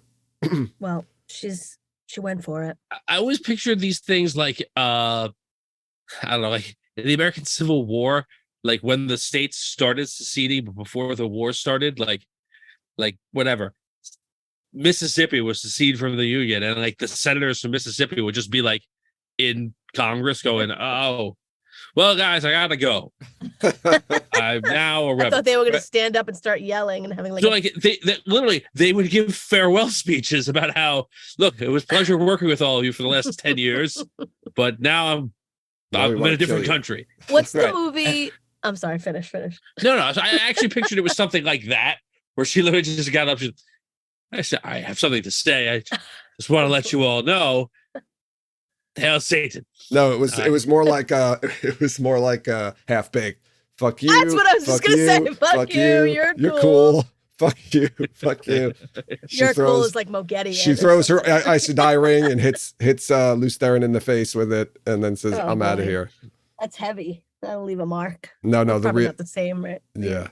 Speaker 2: Well, she went for it.
Speaker 3: I always pictured these things like I don't know, like in the American Civil War, like when the states started seceding, but before the war started, like whatever. Mississippi was seceded from the Union, and like the senators from Mississippi would just be like in Congress going, "Oh, well, guys, I gotta go. I'm now a
Speaker 2: I
Speaker 3: rebel."
Speaker 2: thought they were going to stand up and start yelling and having like,
Speaker 3: So like they literally they would give farewell speeches about how, look, it was a pleasure working with all of you for the last 10 years, but now
Speaker 1: Now we
Speaker 3: I'm in
Speaker 1: wanna
Speaker 3: a different
Speaker 1: kill you.
Speaker 3: country.
Speaker 2: what's the
Speaker 3: Right.
Speaker 2: movie? I'm sorry, finish.
Speaker 3: No, so I actually pictured it was something like that, where she literally just got up. I said, I have something to say. I just want to let you all know. Hail Satan.
Speaker 1: no, it was more like half baked. Fuck you.
Speaker 2: That's what I was just
Speaker 1: fuck
Speaker 2: gonna
Speaker 1: you,
Speaker 2: say. Fuck you. You're
Speaker 1: cool. Fuck you. Fuck you.
Speaker 2: You're cool is like Mogedian.
Speaker 1: She throws her Aes Sedai ring and hits Lews Therin in the face with it, and then says,
Speaker 2: Oh,
Speaker 1: "I'm out of
Speaker 2: boy.
Speaker 1: here."
Speaker 2: That's heavy. That'll leave a mark.
Speaker 1: No,
Speaker 2: That's
Speaker 1: the
Speaker 2: probably not the same, right?
Speaker 1: yeah.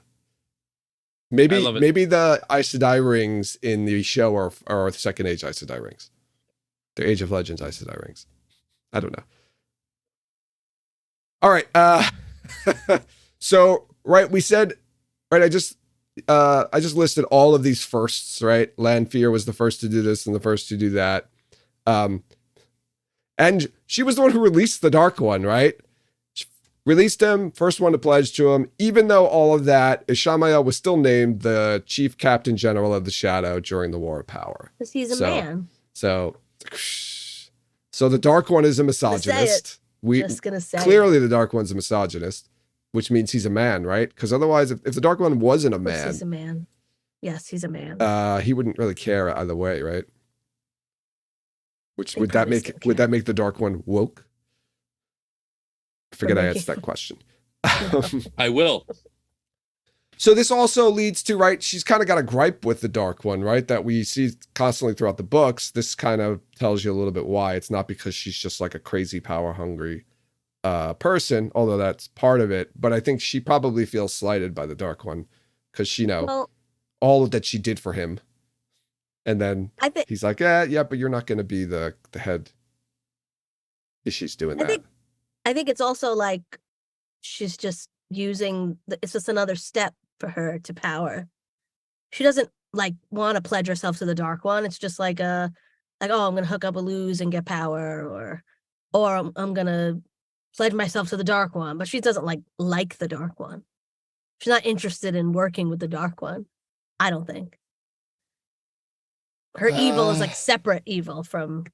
Speaker 3: I love it.
Speaker 1: Maybe the Aes Sedai rings in the show are the Second Age Aes Sedai rings. They're Age of Legends Aes Sedai rings. I don't know. All right. So right, we said right. I just listed all of these firsts. Right, Lanfear was the first to do this and the first to do that. And she was the one who released the Dark One. Right. Released him, first one to pledge to him. Even though all of that, Ishamael was still named the Chief Captain General of the Shadow during the War of Power.
Speaker 2: Because he's a man.
Speaker 1: So the Dark One is a misogynist.
Speaker 2: Just gonna say
Speaker 1: Clearly the Dark One's a misogynist, which means he's a man, right? Because otherwise, if the Dark One wasn't a man,
Speaker 2: he's a man. Yes, he's a man.
Speaker 1: He wouldn't really care either way, right? Which would that make the Dark One woke? I figured I asked that question.
Speaker 3: I will.
Speaker 1: So this also leads to, right, she's kind of got a gripe with the Dark One, right? That we see constantly throughout the books. This kind of tells you a little bit why. It's not because she's just like a crazy power-hungry person, although that's part of it. But I think she probably feels slighted by the Dark One because she all that she did for him. And then he's like, yeah, but you're not going to be the head. She's doing that.
Speaker 2: I think it's also like she's just using it's just another step for her to power. She doesn't like want to pledge herself to the Dark One. It's just like I'm gonna hook up a Luz and get power, or I'm gonna pledge myself to the Dark One. But she doesn't like the Dark One. She's not interested in working with the Dark One. I don't think. Her evil is like separate evil from.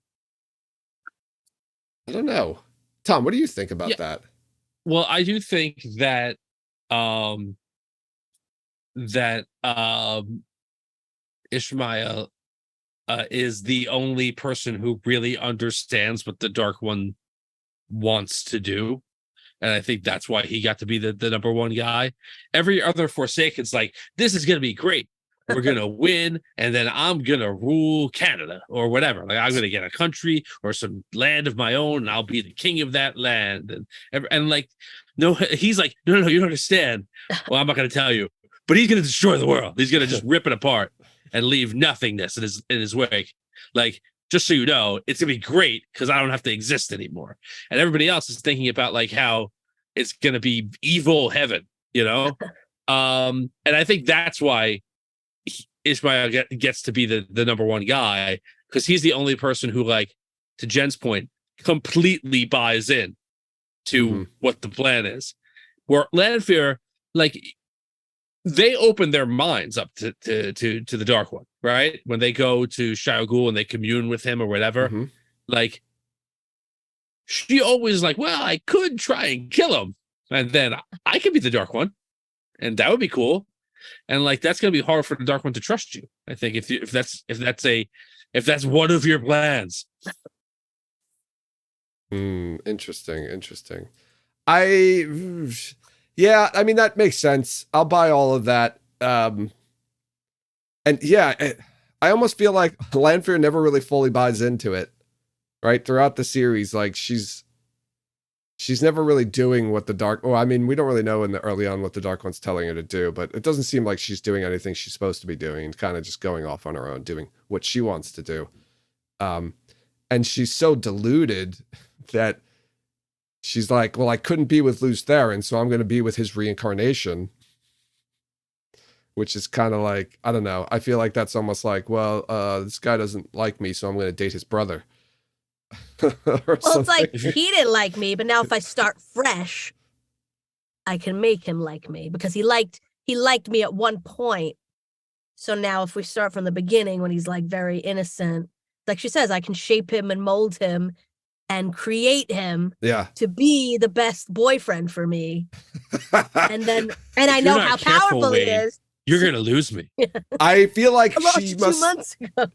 Speaker 1: I don't know. Tom, what do you think about that?
Speaker 3: Well, I do think that Ishmael is the only person who really understands what the Dark One wants to do. And I think that's why he got to be the number one guy. Every other Forsaken's like, this is going to be great. We're going to win, and then I'm going to rule Canada or whatever. Like, I'm going to get a country or some land of my own, and I'll be the king of that land. And like, no, he's like, no, you don't understand. Well, I'm not going to tell you. But he's going to destroy the world. He's going to just rip it apart and leave nothingness in his wake. Like, just so you know, it's going to be great because I don't have to exist anymore. And everybody else is thinking about like how it's going to be evil heaven, you know? And I think that's why Ishmael gets to be the number one guy, because he's the only person who, like, to Jen's point, completely buys in to what the plan is. Where Lanfear, like, they open their minds up to the Dark One, right? When they go to Shao Ghul and they commune with him or whatever, like, she always like, well, I could try and kill him, and then I could be the Dark One, and that would be cool. And like, that's going to be hard for the Dark One to trust you. I think if that's one of your plans.
Speaker 1: Interesting. I mean, that makes sense. I'll buy all of that. And yeah, I almost feel like Lanfear never really fully buys into it, right? Throughout the series, like she's never really doing what the Dark. Well, I mean, we don't really know early on what the Dark One's telling her to do, but it doesn't seem like she's doing anything she's supposed to be doing, and kind of just going off on her own, doing what she wants to do. And she's so deluded that she's like, well, I couldn't be with Lews Therin, so I'm going to be with his reincarnation. Which is kind of like, I don't know. I feel like that's almost like, well, this guy doesn't like me, so I'm going to date his brother.
Speaker 2: Well, it's like, he didn't like me, but now if I start fresh, I can make him like me, because he liked me at one point. So now if we start from the beginning, when he's like very innocent, like she says, I can shape him and mold him and create him to be the best boyfriend for me. and I know how powerful he is.
Speaker 3: You're going to lose me.
Speaker 1: I feel like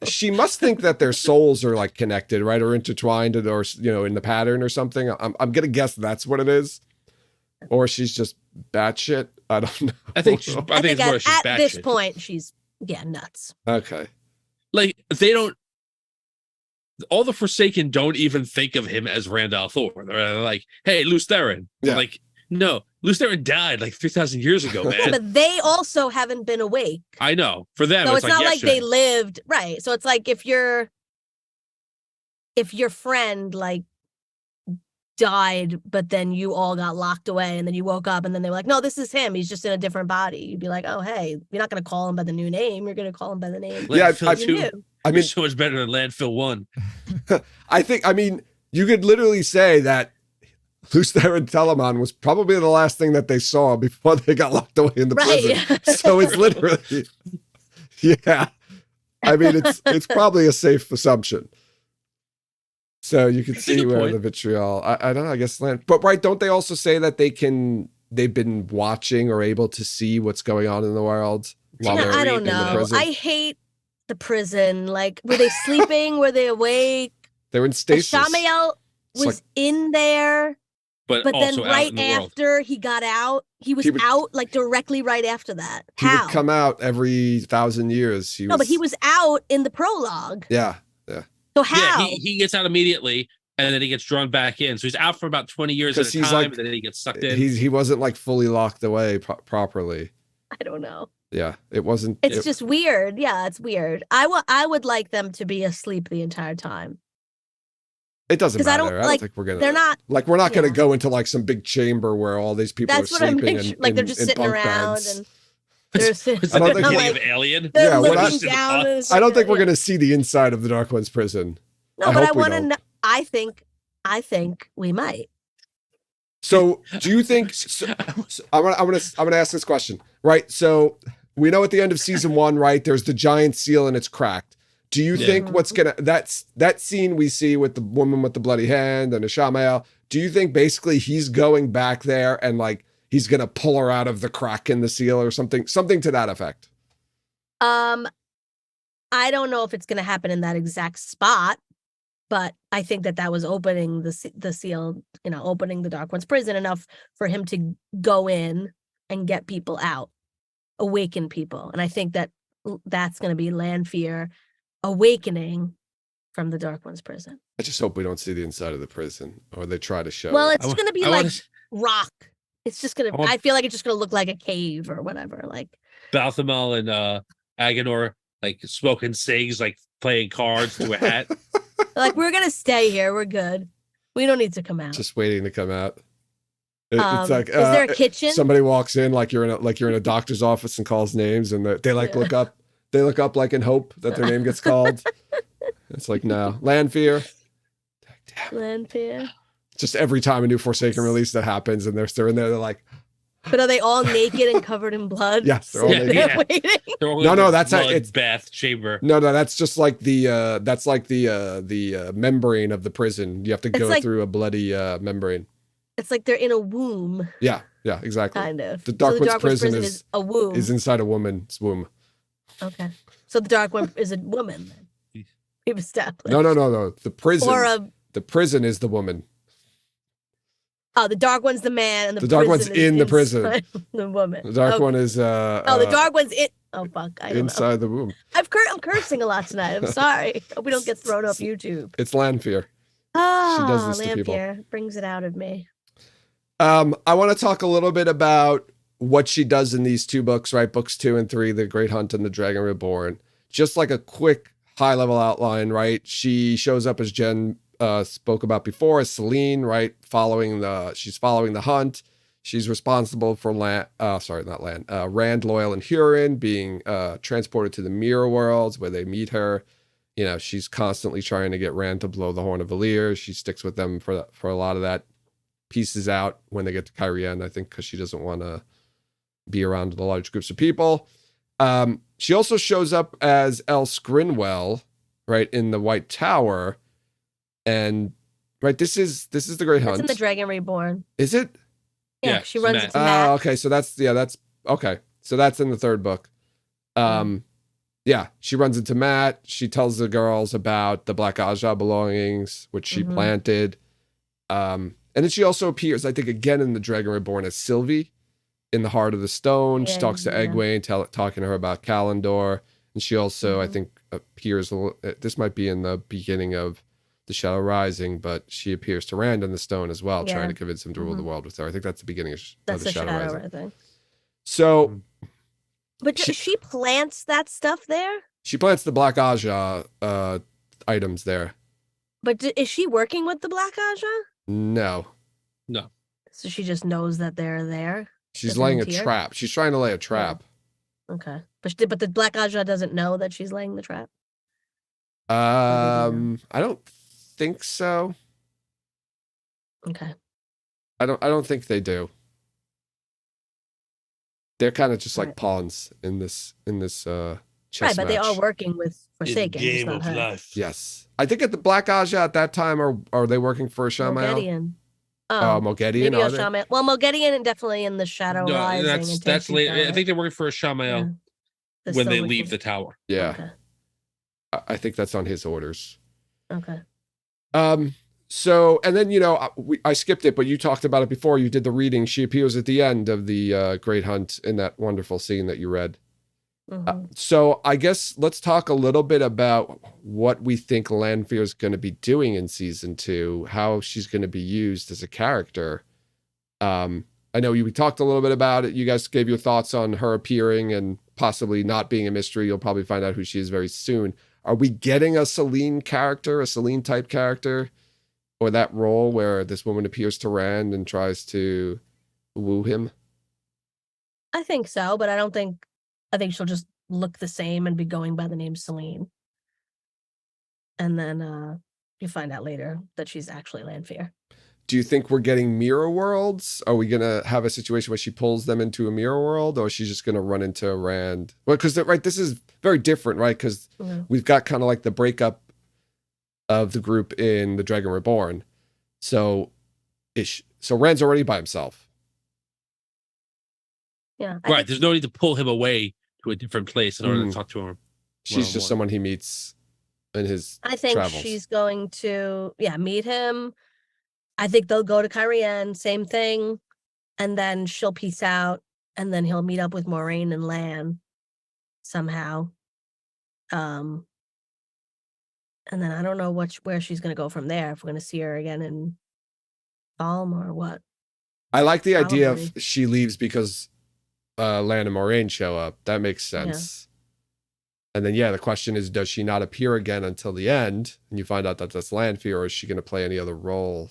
Speaker 2: she
Speaker 1: must think that their souls are like connected, right? Or intertwined, or, you know, in the pattern or something. I'm going to guess that's what it is. or she's just batshit. I don't know.
Speaker 3: I think it's more she's
Speaker 2: at this
Speaker 3: batshit.
Speaker 2: point, she's nuts.
Speaker 1: Okay.
Speaker 3: Like they don't. All the Forsaken don't even think of him as Randall Thor. They're like, "Hey, Lews Therin."
Speaker 1: Yeah.
Speaker 3: Like, no, Lews Therin died like 3,000 years ago, man.
Speaker 2: Yeah, but they also haven't been awake.
Speaker 3: I know. For them,
Speaker 2: So it's not like
Speaker 3: yesterday.
Speaker 2: they lived, right? So it's like if your friend like died, but then you all got locked away, and then you woke up, and then they were like, "No, this is him. He's just in a different body." You'd be like, "Oh, hey, you're not going to call him by the new name. You're going to call him by the name."
Speaker 1: Yeah,
Speaker 3: Landfill
Speaker 2: you
Speaker 3: 2.
Speaker 2: knew.
Speaker 1: I mean,
Speaker 3: so much better than Landfill 1.
Speaker 1: I mean, you could literally say that Lews Therin Telamon was probably the last thing that they saw before they got locked away in the prison. So it's literally, yeah. I mean, it's probably a safe assumption. So you can
Speaker 3: That's a
Speaker 1: see
Speaker 3: good
Speaker 1: where
Speaker 3: point.
Speaker 1: the vitriol. I don't know. I guess but right? Don't they also say that they've been watching or able to see what's going on in the world while they're
Speaker 2: I don't
Speaker 1: in the
Speaker 2: know.
Speaker 1: prison?
Speaker 2: I hate the prison. Like, were they sleeping? Were they awake?
Speaker 1: They're in stasis.
Speaker 2: Shamael
Speaker 1: It's
Speaker 2: was in there,
Speaker 3: But
Speaker 2: but then
Speaker 3: also out
Speaker 2: right
Speaker 3: in the world.
Speaker 2: after he got out, he was out like directly right after that.
Speaker 1: He
Speaker 2: How?
Speaker 1: would come out every 1,000 years.
Speaker 2: No, but he was out in the prologue.
Speaker 1: Yeah.
Speaker 2: So how?
Speaker 3: Yeah, he gets out immediately, and then he gets drawn back in. So he's out for about 20 years at a
Speaker 1: He's
Speaker 3: time,
Speaker 1: like-
Speaker 3: and then he gets sucked in.
Speaker 1: He wasn't like fully locked away properly.
Speaker 2: I don't know.
Speaker 1: Yeah, it wasn't.
Speaker 2: It's just weird. Yeah, it's weird. I would like them to be asleep the entire time.
Speaker 1: It doesn't
Speaker 2: 'Cause
Speaker 1: matter.
Speaker 2: I
Speaker 1: I
Speaker 2: don't,
Speaker 1: don't
Speaker 2: like,
Speaker 1: think we're gonna.
Speaker 2: They're not.
Speaker 1: Like we're not gonna
Speaker 2: yeah.
Speaker 1: go into like some big chamber where all these people
Speaker 2: That's
Speaker 1: are
Speaker 2: what I'm
Speaker 1: sleeping.
Speaker 2: picturing.
Speaker 1: in,
Speaker 2: Like they're
Speaker 1: in-
Speaker 2: just
Speaker 1: in
Speaker 2: sitting
Speaker 1: bunk
Speaker 2: around
Speaker 1: beds.
Speaker 2: and they're sitting.
Speaker 3: It's
Speaker 1: I don't
Speaker 3: like the
Speaker 1: think
Speaker 3: beginning
Speaker 2: like,
Speaker 3: of Alien.
Speaker 2: they're
Speaker 1: Yeah, we're
Speaker 2: looking
Speaker 1: not-
Speaker 2: down. And it's
Speaker 1: I don't
Speaker 2: like
Speaker 1: think we're
Speaker 2: yeah.
Speaker 1: gonna see the inside of the Dark One's prison.
Speaker 2: No,
Speaker 1: I
Speaker 2: but I
Speaker 1: hope we
Speaker 2: want to
Speaker 1: don't.
Speaker 2: know. I think we might.
Speaker 1: So, do you think? So, I'm gonna ask this question, right? So, we know at the end of season 1, right? There's the giant seal and it's cracked. Do you
Speaker 3: Yeah.
Speaker 1: think what's gonna that scene we see with the woman with the bloody hand and Ishamael? Do you think basically he's going back there and like he's gonna pull her out of the crack in the seal or something to that effect?
Speaker 2: I don't know if it's going to happen in that exact spot, but I think that was opening the seal, opening the Dark One's prison enough for him to go in and get people out, awaken people. And I think that's going to be Lanfear awakening from the Dark One's prison.
Speaker 1: I just hope we don't see the inside of the prison or they try to show
Speaker 2: Well,
Speaker 1: it.
Speaker 2: it's going to be
Speaker 3: I
Speaker 2: like
Speaker 3: wanna-
Speaker 2: rock. It's just going to, I feel like it's just going to look like a cave or whatever. Like,
Speaker 3: Balthamel and Agenor like smoking cigs, like playing cards to a hat.
Speaker 2: like we're going to stay here. We're good. We don't need to come out.
Speaker 1: Just waiting to come out. It's like
Speaker 2: is there a kitchen?
Speaker 1: Somebody walks in like you're in a doctor's office and calls names, and they like
Speaker 2: Yeah.
Speaker 1: look up. They look up like in hope that their name gets called. It's like no, Lanfear. Damn.
Speaker 2: Lanfear.
Speaker 1: Just every time a new Forsaken release that happens, and they're in there, they're like,
Speaker 2: But are they all naked and covered in blood?
Speaker 1: yes, they're all
Speaker 3: Yeah,
Speaker 1: naked.
Speaker 3: yeah.
Speaker 2: Waiting.
Speaker 3: They're all
Speaker 1: No,
Speaker 3: in
Speaker 1: no,
Speaker 3: the
Speaker 1: that's how
Speaker 3: blood
Speaker 1: it's-
Speaker 3: bath chamber.
Speaker 1: No, that's just like the membrane of the prison. You have to
Speaker 2: It's
Speaker 1: go
Speaker 2: like-
Speaker 1: through a bloody membrane.
Speaker 2: It's like they're in a womb,
Speaker 1: Yeah, exactly.
Speaker 2: kind of.
Speaker 1: The Dark One's
Speaker 2: One's
Speaker 1: prison
Speaker 2: is a womb.
Speaker 1: Is inside a woman's womb.
Speaker 2: Okay. So the Dark One is a woman then. We've established.
Speaker 1: No. The prison. The prison is the woman.
Speaker 2: The Dark One's the man and
Speaker 1: The Dark One's
Speaker 2: prison is
Speaker 1: in the prison.
Speaker 2: inside The woman.
Speaker 1: The Dark
Speaker 2: Okay.
Speaker 1: One is
Speaker 2: the Dark One's in. Oh fuck! I don't know.
Speaker 1: inside the womb.
Speaker 2: I'm cursing a lot tonight. I'm sorry. Hope we don't get thrown off YouTube.
Speaker 1: It's Lanfear.
Speaker 2: Ah,
Speaker 1: does this to people.
Speaker 2: Lanfear brings it out of me.
Speaker 1: I want to talk a little bit about what she does in these two books, right? Books 2 and 3, The Great Hunt and The Dragon Reborn. Just like a quick high-level outline, right? She shows up as Jen spoke about before, as Celine, right? She's following the hunt. She's responsible for Rand, Loyal, and Huron being transported to the Mirror Worlds where they meet her. She's constantly trying to get Rand to blow the Horn of Valir. She sticks with them for a lot of that. Pieces out when they get to Kyrian, I think, because she doesn't want to be around the large groups of people. She also shows up as El Scrinwell, right, in the White Tower. And right, this is the Great Hunt.
Speaker 2: That's in the Dragon Reborn.
Speaker 1: Is it?
Speaker 2: Yeah,
Speaker 3: Yeah,
Speaker 2: she
Speaker 3: it's
Speaker 2: runs
Speaker 3: Matt.
Speaker 2: into Matt.
Speaker 1: Okay, so that's okay. So that's in the third book. Yeah, she runs into Matt. She tells the girls about the Black Aja belongings, which she
Speaker 2: Mhm.
Speaker 1: planted. And then she also appears, I think, again in the Dragon Reborn as Sylvie in the Heart of the Stone. She talks to Egwene, talking to her about Kalendor. And she also, I think, appears, this might be in the beginning of The Shadow Rising, but she appears to Rand in the Stone as well, trying to convince him to rule the world with her. I think that's the beginning of
Speaker 2: That's
Speaker 1: The Shadow
Speaker 2: Rising.
Speaker 1: So...
Speaker 2: But she plants that stuff there?
Speaker 1: She plants the Black Aja items there.
Speaker 2: But is she working with the Black Aja?
Speaker 1: No.
Speaker 2: So she just knows that they're there?
Speaker 1: She's laying a trap. She's trying to lay a trap.
Speaker 2: Oh. Okay. But the Black Aja doesn't know that she's laying the trap?
Speaker 1: I don't think so.
Speaker 2: Okay.
Speaker 1: I don't think they do. They're kind of just like pawns in this chess
Speaker 2: but
Speaker 1: match.
Speaker 2: they are working with Forsaken.
Speaker 3: Game of life.
Speaker 1: Yes. I think at the Black Aja at that time are they working for Shamael?
Speaker 2: Moghedien.
Speaker 1: Moghedien,
Speaker 2: maybe Shamael. Well, Moghedien definitely in the Shadow Rising.
Speaker 3: That's later. I think they're working for Shamael when they leave the tower.
Speaker 1: Yeah.
Speaker 2: Okay.
Speaker 1: I think that's on his orders.
Speaker 2: Okay.
Speaker 1: So, and then, I skipped it, but you talked about it before. You did the reading. She appears at the end of the Great Hunt in that wonderful scene that you read. So I guess let's talk a little bit about what we think Lanfear is going to be doing in season 2, how she's going to be used as a character. I know we talked a little bit about it. You guys gave your thoughts on her appearing and possibly not being a mystery. You'll probably find out who she is very soon. Are we getting a Selene character, a Selene type character? Or that role where this woman appears to Rand and tries to woo him?
Speaker 2: I think so, but I think she'll just look the same and be going by the name Selene. And then you find out later that she's actually Lanfear.
Speaker 1: Do you think we're getting mirror worlds? Are we going to have a situation where she pulls them into a mirror world, or she's just going to run into Rand? Well, because this is very different, right? Because we've got kind of like the breakup of the group in the Dragon Reborn. So Rand's already by himself.
Speaker 2: Yeah.
Speaker 3: Right. There's no need to pull him away to a different place in order to talk to him.
Speaker 1: She's just someone he meets in his
Speaker 2: I think
Speaker 1: travels.
Speaker 2: She's going to, meet him. I think they'll go to Carienne, same thing. And then she'll peace out. And then he'll meet up with Moraine and Lan somehow. And then I don't know where she's going to go from there. If we're going to see her again in Balm or what.
Speaker 1: I like the idea of she leaves because Lan and Moraine show up. That makes sense. Yeah. And then, the question is, does she not appear again until the end? And you find out that that's Lanfear, or is she going to play any other role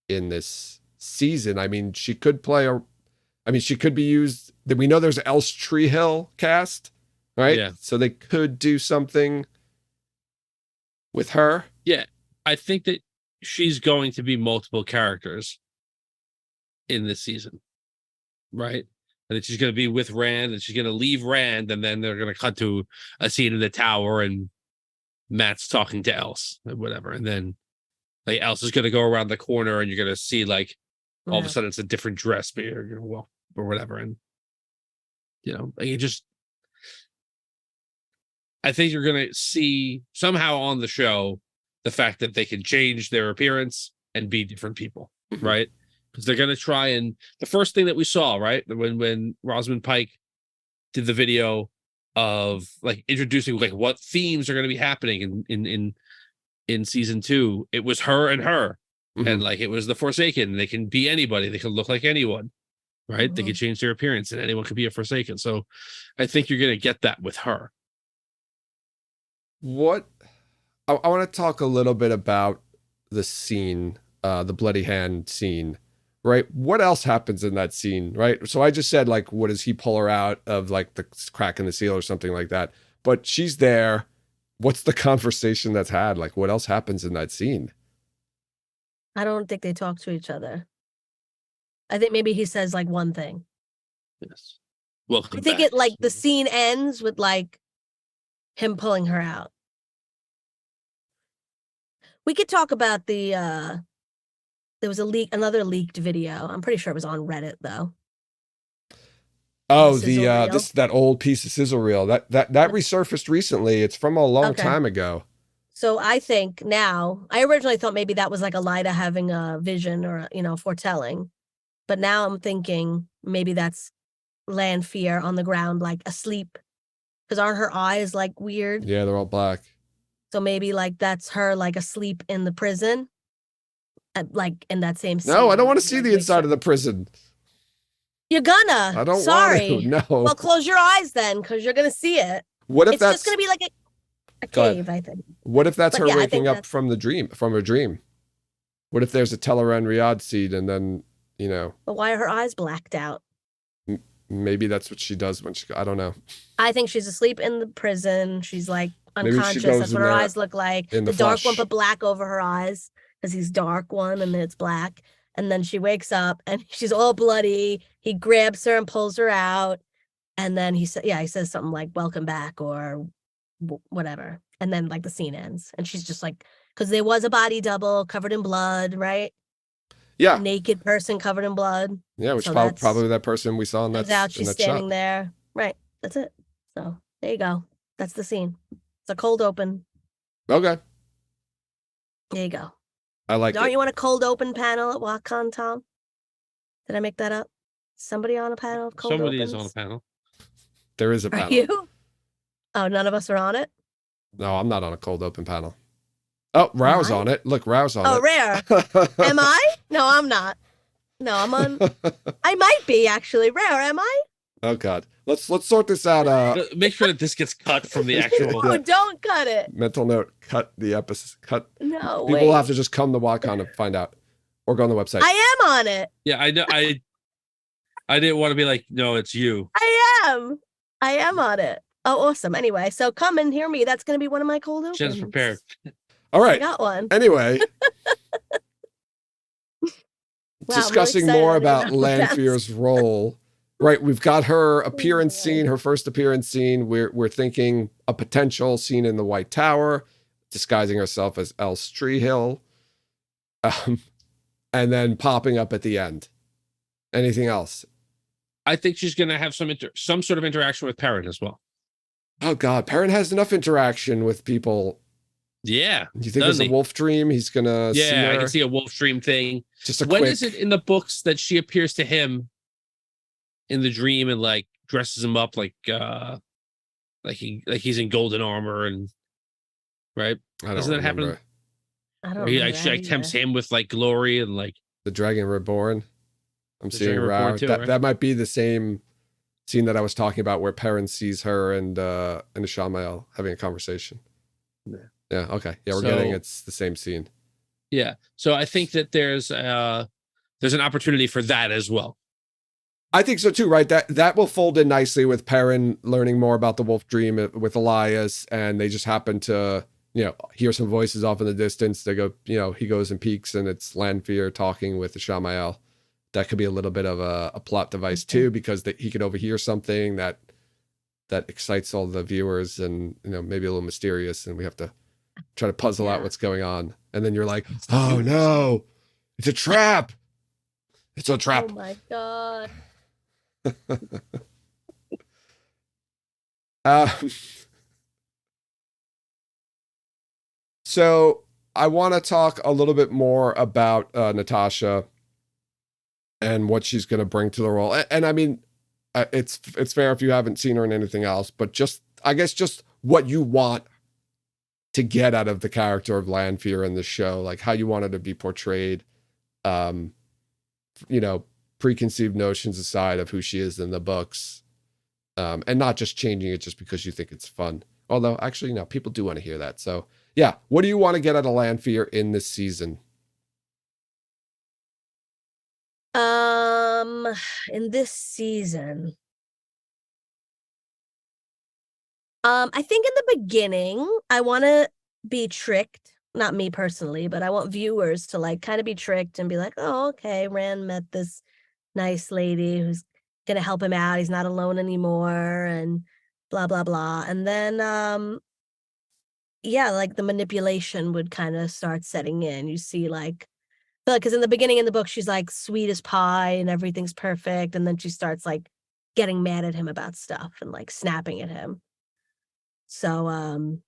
Speaker 1: in this season? I mean, she could she could be used. We know there's Else Tree Hill cast, right?
Speaker 3: Yeah.
Speaker 1: So they could do something with her.
Speaker 3: Yeah, I think that she's going to be multiple characters in this season, right? And that she's going to be with Rand, and she's going to leave Rand, and then they're going to cut to a scene in the tower, and Matt's talking to Else and whatever, and then Else is going to go around the corner, and you're going to see all of a sudden it's a different dress, but you're going to walk or whatever, and I think you're going to see somehow on the show the fact that they can change their appearance and be different people, right? Because they're going to try, and the first thing that we saw, right, when Rosamund Pike did the video of introducing what themes are going to be happening in season 2, it was her and her, and it was the Forsaken. They can be anybody. They can look like anyone, right? They can change their appearance, and anyone can be a Forsaken. So I think you're going to get that with her.
Speaker 1: What I want to talk a little bit about the scene, the bloody hand scene, right? What else happens in that scene, right? So I just said, what does he pull her out of, the crack in the seal or something like that? But she's there. What's the conversation that's had? What else happens in that scene?
Speaker 2: I don't think they talk to each other. I think maybe he says one thing.
Speaker 3: Yes. Welcome
Speaker 2: I think
Speaker 3: back.
Speaker 2: the scene ends with him pulling her out. We could talk about there was another leaked video. I'm pretty sure it was on Reddit though.
Speaker 1: Oh, that old piece of sizzle reel that resurfaced recently. It's from a long time ago.
Speaker 2: So I think now, I originally thought maybe that was like Elida having a vision or, foretelling. But now I'm thinking maybe that's Lanfear on the ground, like asleep. Because aren't her eyes like weird?
Speaker 1: Yeah, they're all black.
Speaker 2: So maybe like that's her like asleep in the prison. Like in that same scene.
Speaker 1: No, I don't want to see
Speaker 2: like,
Speaker 1: the
Speaker 2: make
Speaker 1: inside
Speaker 2: sure-
Speaker 1: of the prison.
Speaker 2: You're gonna.
Speaker 1: I don't
Speaker 2: Sorry.
Speaker 1: want to. No.
Speaker 2: Well, close your eyes then, because you're gonna see it.
Speaker 1: What if
Speaker 2: It's
Speaker 1: that's
Speaker 2: just gonna be like a
Speaker 1: Go ahead.
Speaker 2: cave, I think.
Speaker 1: What if that's
Speaker 2: But
Speaker 1: her
Speaker 2: yeah, I
Speaker 1: waking
Speaker 2: think
Speaker 1: up
Speaker 2: that's-
Speaker 1: from her dream? What if there's a Teleran Riyadh seed and then,
Speaker 2: But why are her eyes blacked out?
Speaker 1: maybe that's what she does when I don't know.
Speaker 2: I think she's asleep in the prison. She's like
Speaker 1: Maybe she
Speaker 2: unconscious.
Speaker 1: goes
Speaker 2: That's what
Speaker 1: in
Speaker 2: her
Speaker 1: there
Speaker 2: eyes look like.
Speaker 1: in
Speaker 2: The
Speaker 1: the
Speaker 2: dark one
Speaker 1: flesh.
Speaker 2: put black over her eyes because he's dark one and then it's black. And then she wakes up and she's all bloody. He grabs her and pulls her out. And then he says something like "Welcome back" or whatever. And then like the scene ends, and she's just like, because there was a body double covered in blood, right?
Speaker 1: Yeah.
Speaker 2: A naked person covered in blood.
Speaker 1: Yeah, which
Speaker 2: So
Speaker 1: probably that person we saw in
Speaker 2: Turns
Speaker 1: that
Speaker 2: out
Speaker 1: in
Speaker 2: she's
Speaker 1: that
Speaker 2: standing
Speaker 1: shot.
Speaker 2: there. Right. That's it. So there you go. That's the scene. It's a cold open.
Speaker 1: Okay.
Speaker 2: There you go.
Speaker 1: I like
Speaker 2: Aren't
Speaker 1: it.
Speaker 2: you on a cold open panel at WatCon, Tom? Did I make that up? Somebody on a panel of cold
Speaker 3: Somebody
Speaker 2: opens?
Speaker 3: is on a panel.
Speaker 1: There is a
Speaker 2: Are
Speaker 1: panel.
Speaker 2: you? Oh, none of us are on it?
Speaker 1: No, I'm not on a cold open panel. Oh, Rao's
Speaker 2: I?
Speaker 1: on it. Look, Rao's on
Speaker 2: Oh,
Speaker 1: it.
Speaker 2: Rare. Am I? No, I'm not. No, I'm on. I might be actually. Rare, am I?
Speaker 1: Oh God. Let's sort this out.
Speaker 3: Make sure that this gets cut from the actual.
Speaker 2: Oh, don't cut it.
Speaker 1: Mental note, cut the episode. Cut.
Speaker 2: No,
Speaker 1: People
Speaker 2: wait.
Speaker 1: will have to just come to WatCon to find out. Or go on the website.
Speaker 2: I am on it.
Speaker 3: Yeah, I know. I didn't want to be like, no, it's you.
Speaker 2: I am on it. Oh, awesome. Anyway, so come and hear me. That's going to be one of my cold opens.
Speaker 3: Jen's prepared.
Speaker 1: All
Speaker 2: I
Speaker 1: right.
Speaker 2: got one.
Speaker 1: Anyway.
Speaker 2: Wow, I'm really
Speaker 1: discussing
Speaker 2: excited.
Speaker 1: more
Speaker 2: I didn't
Speaker 1: about
Speaker 2: know what that's-
Speaker 1: Lanfear's role. Right, we've got her appearance
Speaker 2: boy.
Speaker 1: scene, her first appearance scene. We're thinking a potential scene in the White Tower, disguising herself as El Streehill, and then popping up at the end. Anything else?
Speaker 3: I think she's going to have some sort of interaction with Perrin as well.
Speaker 1: Oh God, Perrin has enough interaction with people.
Speaker 3: Yeah.
Speaker 1: You think it's a wolf dream? He's gonna see
Speaker 3: Yeah,
Speaker 1: her?
Speaker 3: I can see a wolf dream thing.
Speaker 1: Just a
Speaker 3: When
Speaker 1: quick.
Speaker 3: is it in the books that she appears to him in the dream and like dresses him up like he's in golden armor and right?
Speaker 1: I don't
Speaker 3: Doesn't that happen?
Speaker 1: remember.
Speaker 2: I don't
Speaker 3: Or he
Speaker 2: know
Speaker 3: like, she
Speaker 2: that
Speaker 3: like tempts
Speaker 2: either.
Speaker 3: him with like glory and like
Speaker 1: The Dragon Reborn. I'm
Speaker 3: The
Speaker 1: seeing
Speaker 3: Dragon
Speaker 1: Rao.
Speaker 3: Reborn too,
Speaker 1: that
Speaker 3: right?
Speaker 1: that might be the same scene that I was talking about, where Perrin sees her and Ishamael having a conversation.
Speaker 3: Yeah.
Speaker 1: Yeah. Okay. Yeah, we're
Speaker 3: So-
Speaker 1: getting it's the same scene.
Speaker 3: yeah. So I think that there's an opportunity for that as well.
Speaker 1: I think so too, right? That will fold in nicely with Perrin learning more about the wolf dream with Elias, and they just happen to, hear some voices off in the distance. They go, he goes and peeks, and it's Lanfear talking with Ishamael. That could be a little bit of a plot device too, because he could overhear something that excites all the viewers, and maybe a little mysterious, and we have to try to puzzle out
Speaker 2: Yeah.
Speaker 1: what's going on. And then you're like, oh no, it's a trap. It's a trap.
Speaker 2: Oh my God.
Speaker 1: So I want to talk a little bit more about Natasha and what she's going to bring to the role. And I mean, it's fair if you haven't seen her in anything else, but just what you want to get out of the character of Lanfear in the show, like how you want her to be portrayed, preconceived notions aside of who she is in the books, and not just changing it just because you think it's fun. Although, actually, no, people do want to hear that. So, yeah, what do you want to get out of Lanfear in this season?
Speaker 2: In this season, I think in the beginning, I want to be tricked. Not me personally, but I want viewers to like kind of be tricked and be like, oh, okay, Rand met this nice lady who's going to help him out. He's not alone anymore and blah, blah, blah. And then, like the manipulation would kind of start setting in. You see like, because in the beginning in the book, she's like sweet as pie and everything's perfect. And then she starts like getting mad at him about stuff and like snapping at him. So,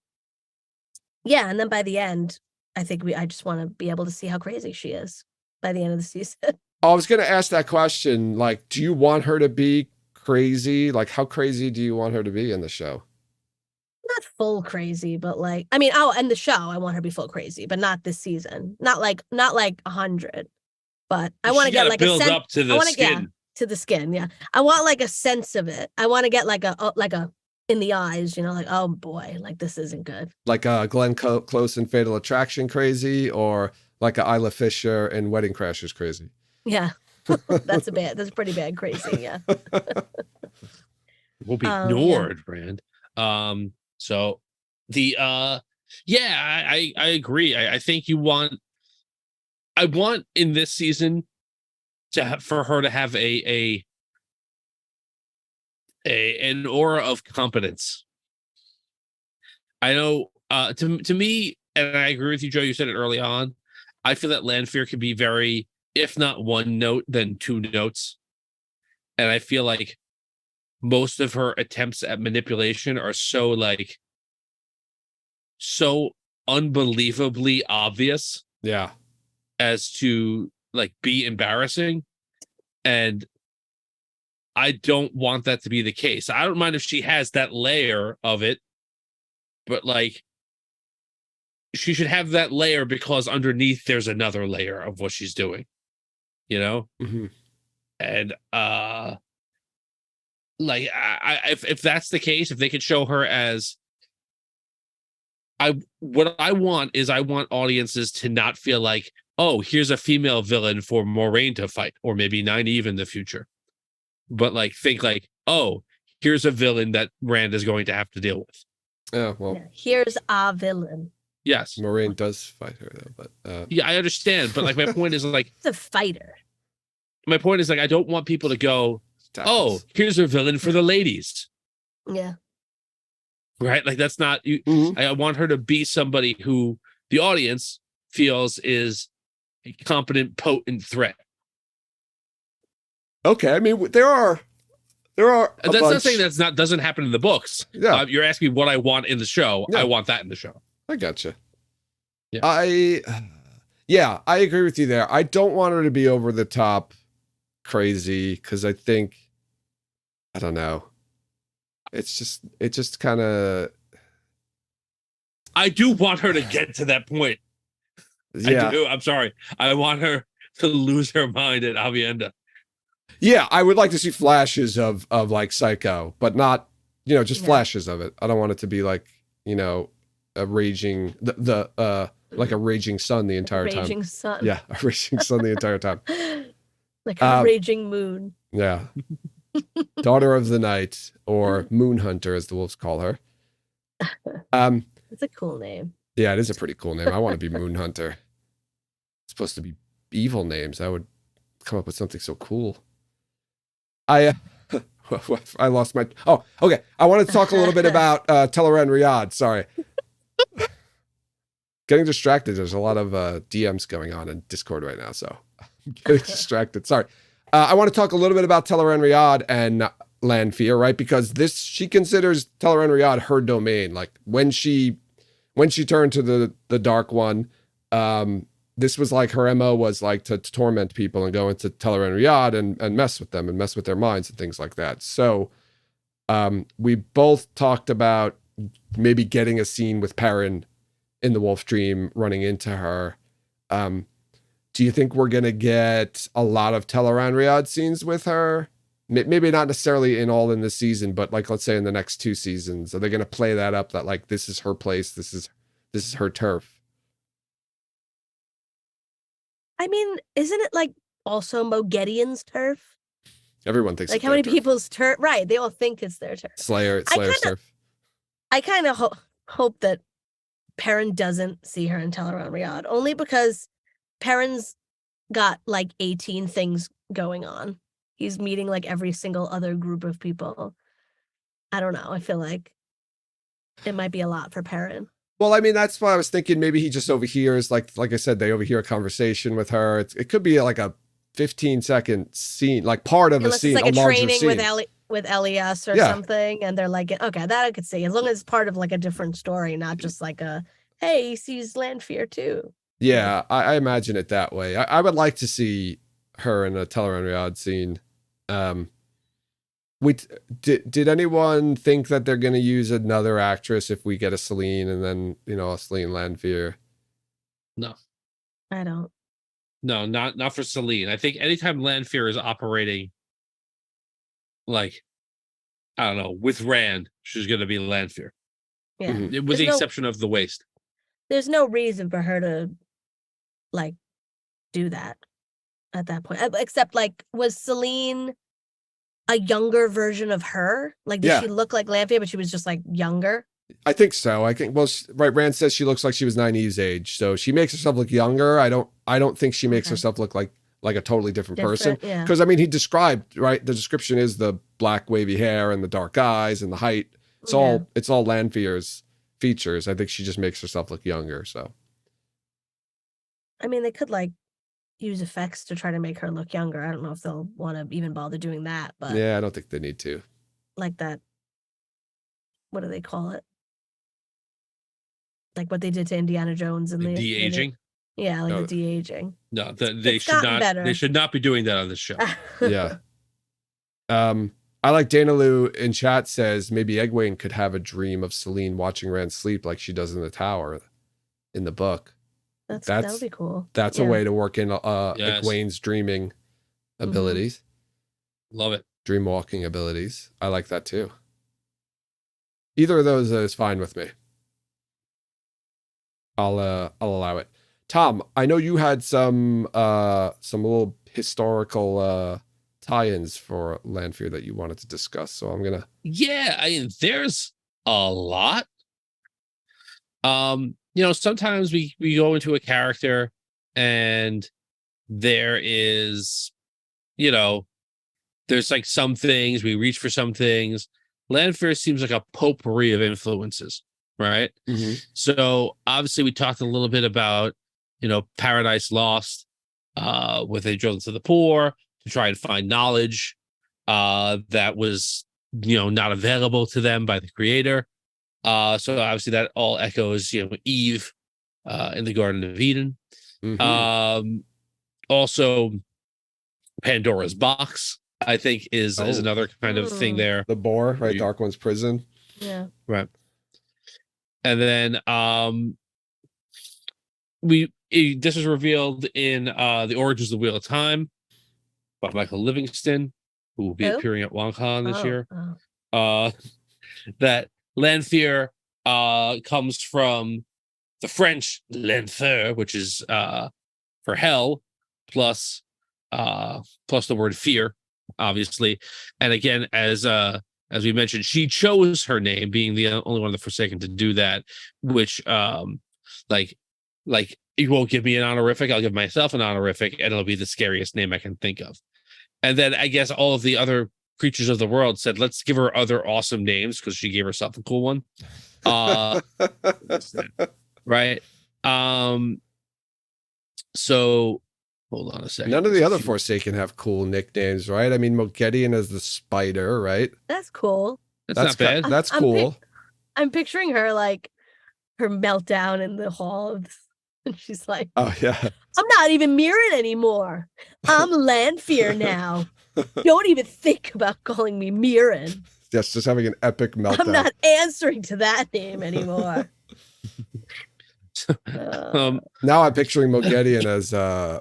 Speaker 2: Yeah, and then by the end, I think I just want to be able to see how crazy she is by the end of the season.
Speaker 1: I was going to ask that question. Like, do you want her to be crazy? Like, how crazy do you want her to be in the show?
Speaker 2: Not full crazy, but like, I mean, and the show, I want her to be full crazy, but not this season. Not like 100, but I want to get like
Speaker 3: build
Speaker 2: a sense.
Speaker 3: up to the
Speaker 2: I want to
Speaker 3: skin.
Speaker 2: to the skin. Yeah, I want like a sense of it. I want to get like a in the eyes, like, oh boy, like this isn't good.
Speaker 1: Like a Glenn Close in Fatal Attraction crazy, or like a Isla Fisher in Wedding Crashers crazy?
Speaker 2: Yeah, that's pretty bad crazy. Yeah.
Speaker 3: Will be ignored, Brand. So the yeah, I agree. I think I want in this season for her to have an aura of competence. I know to me, and I agree with you, Joe, you said it early on. I feel that Lanfear can be very, if not one note, then two notes. And I feel like most of her attempts at manipulation are so unbelievably obvious.
Speaker 1: Yeah.
Speaker 3: As to like be embarrassing. And I don't want that to be the case. I don't mind if she has that layer of it, but like she should have that layer because underneath there's another layer of what she's doing,
Speaker 1: Mm-hmm.
Speaker 3: And like if that's the case, if they could show her as what I want is I want audiences to not feel like, oh, here's a female villain for Moraine to fight, or maybe Nynaeve in the future, but like think like, oh, here's a villain that Rand is going to have to deal with.
Speaker 1: Yeah, well,
Speaker 2: here's our villain.
Speaker 3: Yes,
Speaker 1: Moraine does fight her though, but
Speaker 3: yeah, I understand, but like my point is like
Speaker 2: it's a fighter.
Speaker 3: My point is like I don't want people to go, oh, here's a villain for the ladies.
Speaker 2: Yeah.
Speaker 3: Right? Like that's not you.
Speaker 1: Mm-hmm.
Speaker 3: I want her to be somebody who the audience feels is a competent, potent threat.
Speaker 1: Okay, I mean there are.
Speaker 3: That's not saying doesn't happen in the books.
Speaker 1: Yeah,
Speaker 3: you're asking what I want in the show. Yeah. I want that in the show.
Speaker 1: I gotcha.
Speaker 3: Yeah.
Speaker 1: I agree with you there. I don't want her to be over the top crazy because I think, I don't know. It just kind of.
Speaker 3: I do want her to get to that point.
Speaker 1: Yeah.
Speaker 3: I do. I'm sorry. I want her to lose her mind at Avienda.
Speaker 1: Yeah, I would like to see flashes of like Psycho, but not, just flashes of it. I don't want it to be like, a raging like a raging sun the entire time.
Speaker 2: Raging sun.
Speaker 1: Yeah, a raging sun the entire time.
Speaker 2: Like a raging moon.
Speaker 1: Yeah. Daughter of the Night, or Moon Hunter, as the wolves call her.
Speaker 2: It's a cool name.
Speaker 1: Yeah, it is a pretty cool name. I want to be Moon Hunter. It's supposed to be evil names. I would come up with something so cool. I lost my. Oh, okay. I wanted to talk a little bit about Teleran Riyadh. Sorry. Getting distracted. There's a lot of DMs going on in Discord right now, so I'm getting distracted. Sorry. I want to talk a little bit about Teleran Riyadh and Lanfear, right? Because she considers Teleran Riyadh her domain. Like when she turned to the Dark One, this was like her MO was like to torment people and go into Teleran Riyadh and mess with them and mess with their minds and things like that. So we both talked about maybe getting a scene with Perrin in the Wolf Dream running into her. Do you think we're going to get a lot of Teleran Riyadh scenes with her? Maybe not necessarily in this season, but like, let's say in the next 2 seasons, are they going to play that up that like, this is her place. This is her turf?
Speaker 2: I mean, isn't it like also Moghedian's turf?
Speaker 1: Everyone thinks
Speaker 2: like how many people's turf? Right. They all think it's their turf.
Speaker 1: Slayer's turf.
Speaker 2: I kind of hope that Perrin doesn't see her in Teleran Riyadh, only because Perrin's got like 18 things going on. He's meeting like every single other group of people. I don't know. I feel like it might be a lot for Perrin.
Speaker 1: Well, I mean, that's why I was thinking maybe he just overhears, like I said, they overhear a conversation with her. It could be like a 15-second scene, like part of a scene,
Speaker 2: it's like
Speaker 1: a
Speaker 2: training
Speaker 1: scene.
Speaker 2: with Elias or something, and they're like, okay, that I could see, as long as it's part of like a different story, not just like a, hey, he sees Lanfear too.
Speaker 1: Yeah, I imagine it that way. I would like to see her in a Teleron Riyadh scene. We did anyone think that they're going to use another actress if we get a Celine and then a Celine Lanfear?
Speaker 3: No,
Speaker 2: I don't.
Speaker 3: no, not for Celine. I think anytime Lanfear is operating, like, I don't know, with Rand, she's going to be Lanfear,
Speaker 2: Yeah.
Speaker 1: Mhm.
Speaker 3: with the exception of the waist.
Speaker 2: There's no reason for her to like do that at that point. Except like, was Celine a younger version of her? Like, did
Speaker 1: Yeah.
Speaker 2: she look like Lanfear, but she was just like younger?
Speaker 1: I think so. I think right. Rand says she looks like she was Nynaeve's age, so she makes herself look younger. I don't think she makes
Speaker 2: Okay.
Speaker 1: herself look like a totally different person.
Speaker 2: Yeah.
Speaker 1: Because I mean, he described, right. The description is the black wavy hair and the dark eyes and the height. It's all Lanfear's features. I think she just makes herself look younger. So
Speaker 2: I mean, they could like use effects to try to make her look younger. I don't know if they'll want to even bother doing that, but
Speaker 1: yeah, I don't think they need to.
Speaker 2: like that, what do they call it? Like what they did to Indiana Jones and
Speaker 3: The de-aging?
Speaker 2: Yeah, like
Speaker 1: No.
Speaker 2: the de-aging.
Speaker 3: No, they
Speaker 2: It's
Speaker 3: should
Speaker 2: gotten
Speaker 3: not.
Speaker 2: better.
Speaker 3: They should not be doing that on this show.
Speaker 1: Yeah. I like Dana Lou in chat says maybe Egwene could have a dream of Celine watching Rand sleep like she does in the tower in the book.
Speaker 2: That would be cool.
Speaker 1: That's a way to work in Egwene's dreaming abilities.
Speaker 3: Love it.
Speaker 1: Dream walking abilities. I like that too. Either of those is fine with me. I'll allow it. Tom, I know you had some little historical tie-ins for Lanfear that you wanted to discuss, so I'm gonna.
Speaker 3: Yeah, I mean, there's a lot. Sometimes we go into a character and there is, there's like some things we reach for some things. Lanfear seems like a potpourri of influences, right?
Speaker 1: Mm-hmm.
Speaker 3: So obviously we talked a little bit about, Paradise Lost, where they drilled into the poor to try and find knowledge that was, not available to them by the creator. So obviously that all echoes, Eve in the Garden of Eden.
Speaker 1: Mm-hmm.
Speaker 3: Also, Pandora's Box, I think, is another kind of thing there.
Speaker 1: The boar, right? Dark One's prison.
Speaker 2: Yeah.
Speaker 3: Right. And then this was revealed in The Origins of the Wheel of Time by Michael Livingston, who will be appearing at WonCon this year. That Lanfear comes from the French Lanfear, which is for hell, plus the word fear, obviously. And again, as we mentioned, she chose her name, being the only one of the Forsaken to do that, which like you won't give me an honorific, I'll give myself an honorific, and it'll be the scariest name I can think of. And then I guess all of the other creatures of the world said, let's give her other awesome names because she gave herself a cool one. Right. So hold on a second.
Speaker 1: None of the other Forsaken have cool nicknames, right? I mean, Moghedian is the spider, right?
Speaker 2: That's cool.
Speaker 3: That's not bad.
Speaker 1: That's cool.
Speaker 2: I'm picturing her like her meltdown in the hall, and she's like,
Speaker 1: "Oh yeah,
Speaker 2: I'm not even Mirren anymore. I'm Lanfear now. Don't even think about calling me Mirren.
Speaker 1: Yes, just having an epic meltdown.
Speaker 2: I'm not answering to that name anymore."
Speaker 1: Now I'm picturing Moghedian as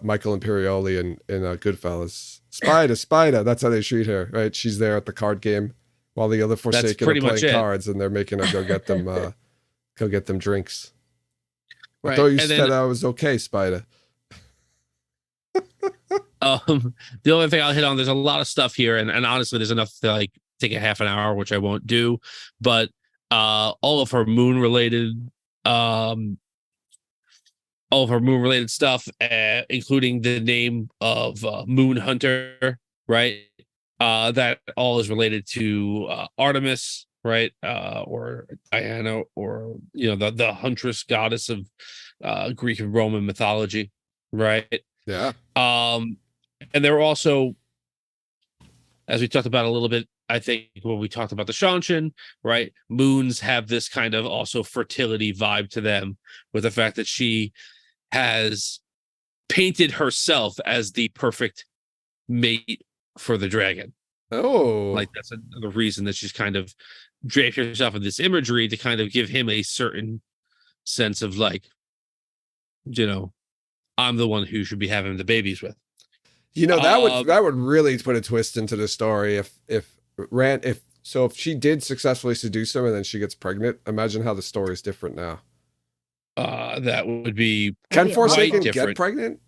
Speaker 1: Michael Imperioli in Goodfellas. Spider. That's how they treat her, right? She's there at the card game while the other Forsaken are playing cards, and they're making her go get them drinks. Right. I thought you said I was okay, Spider.
Speaker 3: The only thing I'll hit on, there's a lot of stuff here, and honestly, there's enough to like take a half an hour, which I won't do. But all of her moon related stuff, including the name of Moon Hunter, right? That all is related to Artemis, right? Or Diana, or the huntress goddess of Greek and Roman mythology, right?
Speaker 1: Yeah.
Speaker 3: And there were also, as we talked about a little bit I think when we talked about the Shanshan, right, moons have this kind of also fertility vibe to them, with the fact that she has painted herself as the perfect mate for the dragon.
Speaker 1: Oh,
Speaker 3: Like that's another reason that she's kind of draped herself in this imagery to kind of give him a certain sense of like, I'm the one who should be having the babies with.
Speaker 1: that would really put a twist into the story if she did successfully seduce him and then she gets pregnant. Imagine how the story is different now.
Speaker 3: That would be
Speaker 1: Can
Speaker 2: Yeah,
Speaker 1: Forsaken
Speaker 3: quite
Speaker 1: get
Speaker 3: pregnant.
Speaker 1: pregnant?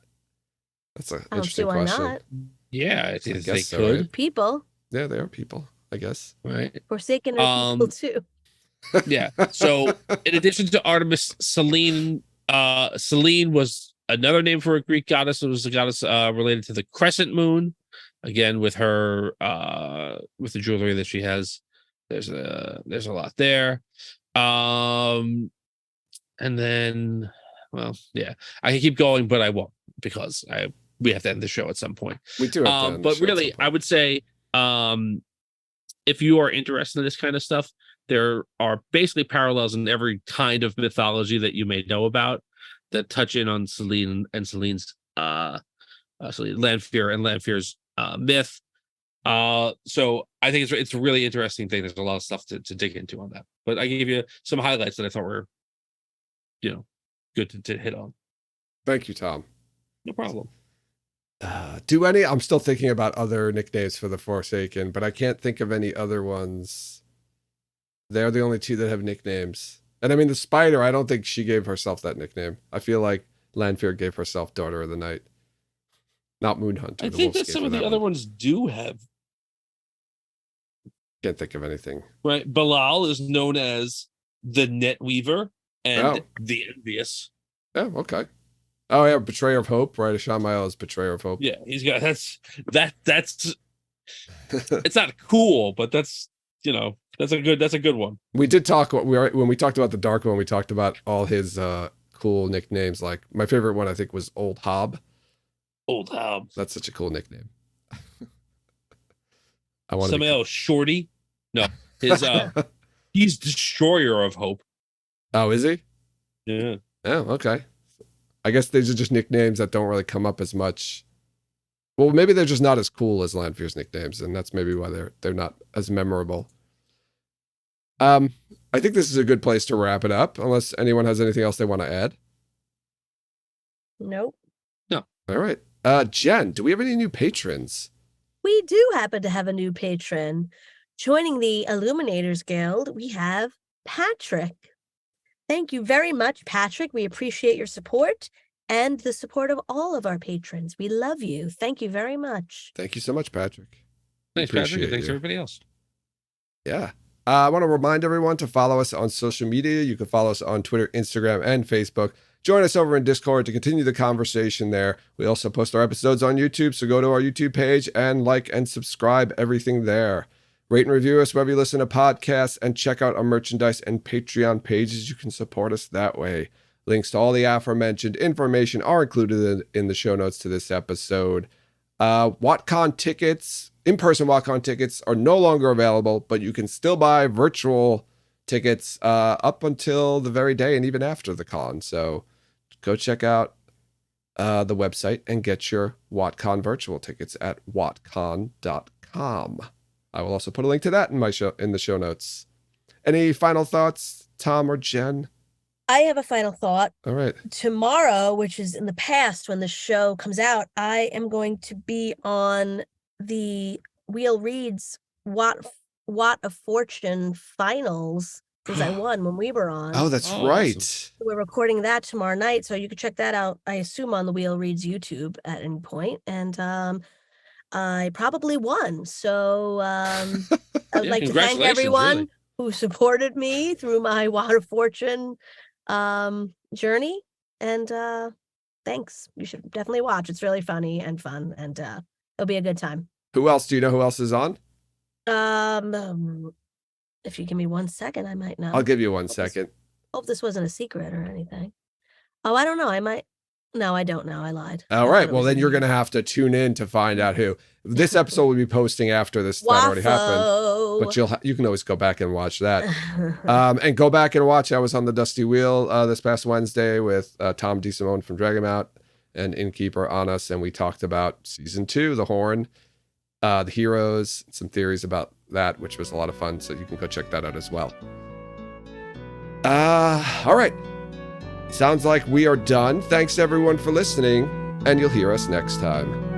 Speaker 1: That's an
Speaker 2: I don't see
Speaker 1: interesting
Speaker 2: why
Speaker 1: question.
Speaker 2: not.
Speaker 3: Yeah, if
Speaker 1: guess
Speaker 3: they
Speaker 1: so,
Speaker 3: could,
Speaker 1: right?
Speaker 2: People.
Speaker 1: Yeah, they are people, I guess.
Speaker 3: right?
Speaker 2: Forsaken are people too.
Speaker 3: Yeah. So in addition to Artemis, Selene was another name for a Greek goddess. It was a goddess related to the crescent moon. Again, with her with the jewelry that she has. There's a lot there. And then, well, yeah, I can keep going, but I won't because we have to end the show at some point.
Speaker 1: We do have to end the
Speaker 3: But
Speaker 1: show at some
Speaker 3: really,
Speaker 1: point.
Speaker 3: I would say, if you are interested in this kind of stuff, there are basically parallels in every kind of mythology that you may know about that touch in on Selene and Selene's Lanfear and Lanfear's myth. So I think it's a really interesting thing. There's a lot of stuff to dig into on that. But I gave you some highlights that I thought were, good to hit on.
Speaker 1: Thank you, Tom.
Speaker 3: No problem.
Speaker 1: I'm still thinking about other nicknames for the Forsaken, but I can't think of any other ones. They're the only two that have nicknames. And I mean, the spider, I don't think she gave herself that nickname. I feel like Lanfear gave herself Daughter of the Night. Not Moonhunter.
Speaker 3: I
Speaker 1: the
Speaker 3: think that
Speaker 1: Wolfscape
Speaker 3: some
Speaker 1: for
Speaker 3: of the
Speaker 1: that
Speaker 3: other
Speaker 1: one.
Speaker 3: ones do have.
Speaker 1: Can't think of anything.
Speaker 3: Right. Balal is known as the Net Weaver and
Speaker 1: Oh.
Speaker 3: the Envious.
Speaker 1: Oh, okay. Oh, yeah, Betrayer of Hope, right? Ashamael is Betrayer of Hope.
Speaker 3: Yeah, he's got that's it's not cool, but that's a good one.
Speaker 1: We did talk when we talked about the Dark One, we talked about all his cool nicknames. Like my favorite one I think was Old Hob.
Speaker 3: Old Hob.
Speaker 1: That's such a cool nickname. I want
Speaker 3: Somebody else, Shorty. No, his he's Destroyer of Hope.
Speaker 1: Oh, is he?
Speaker 3: Yeah.
Speaker 1: Oh, okay. I guess these are just nicknames that don't really come up as much. Well, maybe they're just not as cool as Lanfear's nicknames, and that's maybe why they're not as memorable. I think this is a good place to wrap it up, unless anyone has anything else they want to add.
Speaker 2: Nope.
Speaker 3: No.
Speaker 1: All right. Jen, do we have any new patrons?
Speaker 2: We do happen to have a new patron. Joining the Illuminators Guild, we have Patrick. Thank you very much, Patrick. We appreciate your support and the support of all of our patrons. We love you. Thank you very much.
Speaker 1: Thank you so much, Patrick.
Speaker 3: Thanks, Patrick, and thanks everybody else.
Speaker 1: Yeah. I want to remind everyone to follow us on social media. You can follow us on Twitter, Instagram, and Facebook. Join us over in Discord to continue the conversation there. We also post our episodes on YouTube, so go to our YouTube page and like and subscribe everything there. Rate and review us wherever you listen to podcasts, and check out our merchandise and Patreon pages. You can support us that way. Links to all the aforementioned information are included in the show notes to this episode. WatCon tickets, in-person WatCon tickets are no longer available, but you can still buy virtual tickets up until the very day and even after the con. So go check out the website and get your WatCon virtual tickets at watcon.com. I will also put a link to that in the show notes. Any final thoughts, Tom or Jen?
Speaker 2: I have a final thought.
Speaker 1: All right.
Speaker 2: Tomorrow, which is in the past when the show comes out, I am going to be on the Wheel Reads Watt of Fortune finals, because I won when we were on.
Speaker 1: Oh, that's right.
Speaker 3: Awesome.
Speaker 2: We're recording that tomorrow night, so you can check that out, I assume, on the Wheel Reads YouTube at any point. And I probably won. So I would like to thank everyone
Speaker 3: really.
Speaker 2: who supported me through my Watt of Fortune journey. And thanks. You should definitely watch. It's really funny and fun, and it'll be a good time.
Speaker 1: Who else? Do you know who else is on?
Speaker 2: If you give me 1 second, I might know.
Speaker 1: I'll give you 1 second.
Speaker 2: Hope this wasn't a secret or anything. Oh, I don't know. I might. No, I don't know. I lied.
Speaker 1: All right. Well, then you're going to have to tune in to find out who. This episode will be posting after this. That already happened. But you can always go back and watch that. And go back and watch. I was on the Dusty Wheel this past Wednesday with Tom DeSimone from Dragamount and Innkeeper on us. And we talked about season 2, The Horn, the heroes, some theories about that, which was a lot of fun. So you can go check that out as well. All right. Sounds like we are done. Thanks everyone for listening, and you'll hear us next time.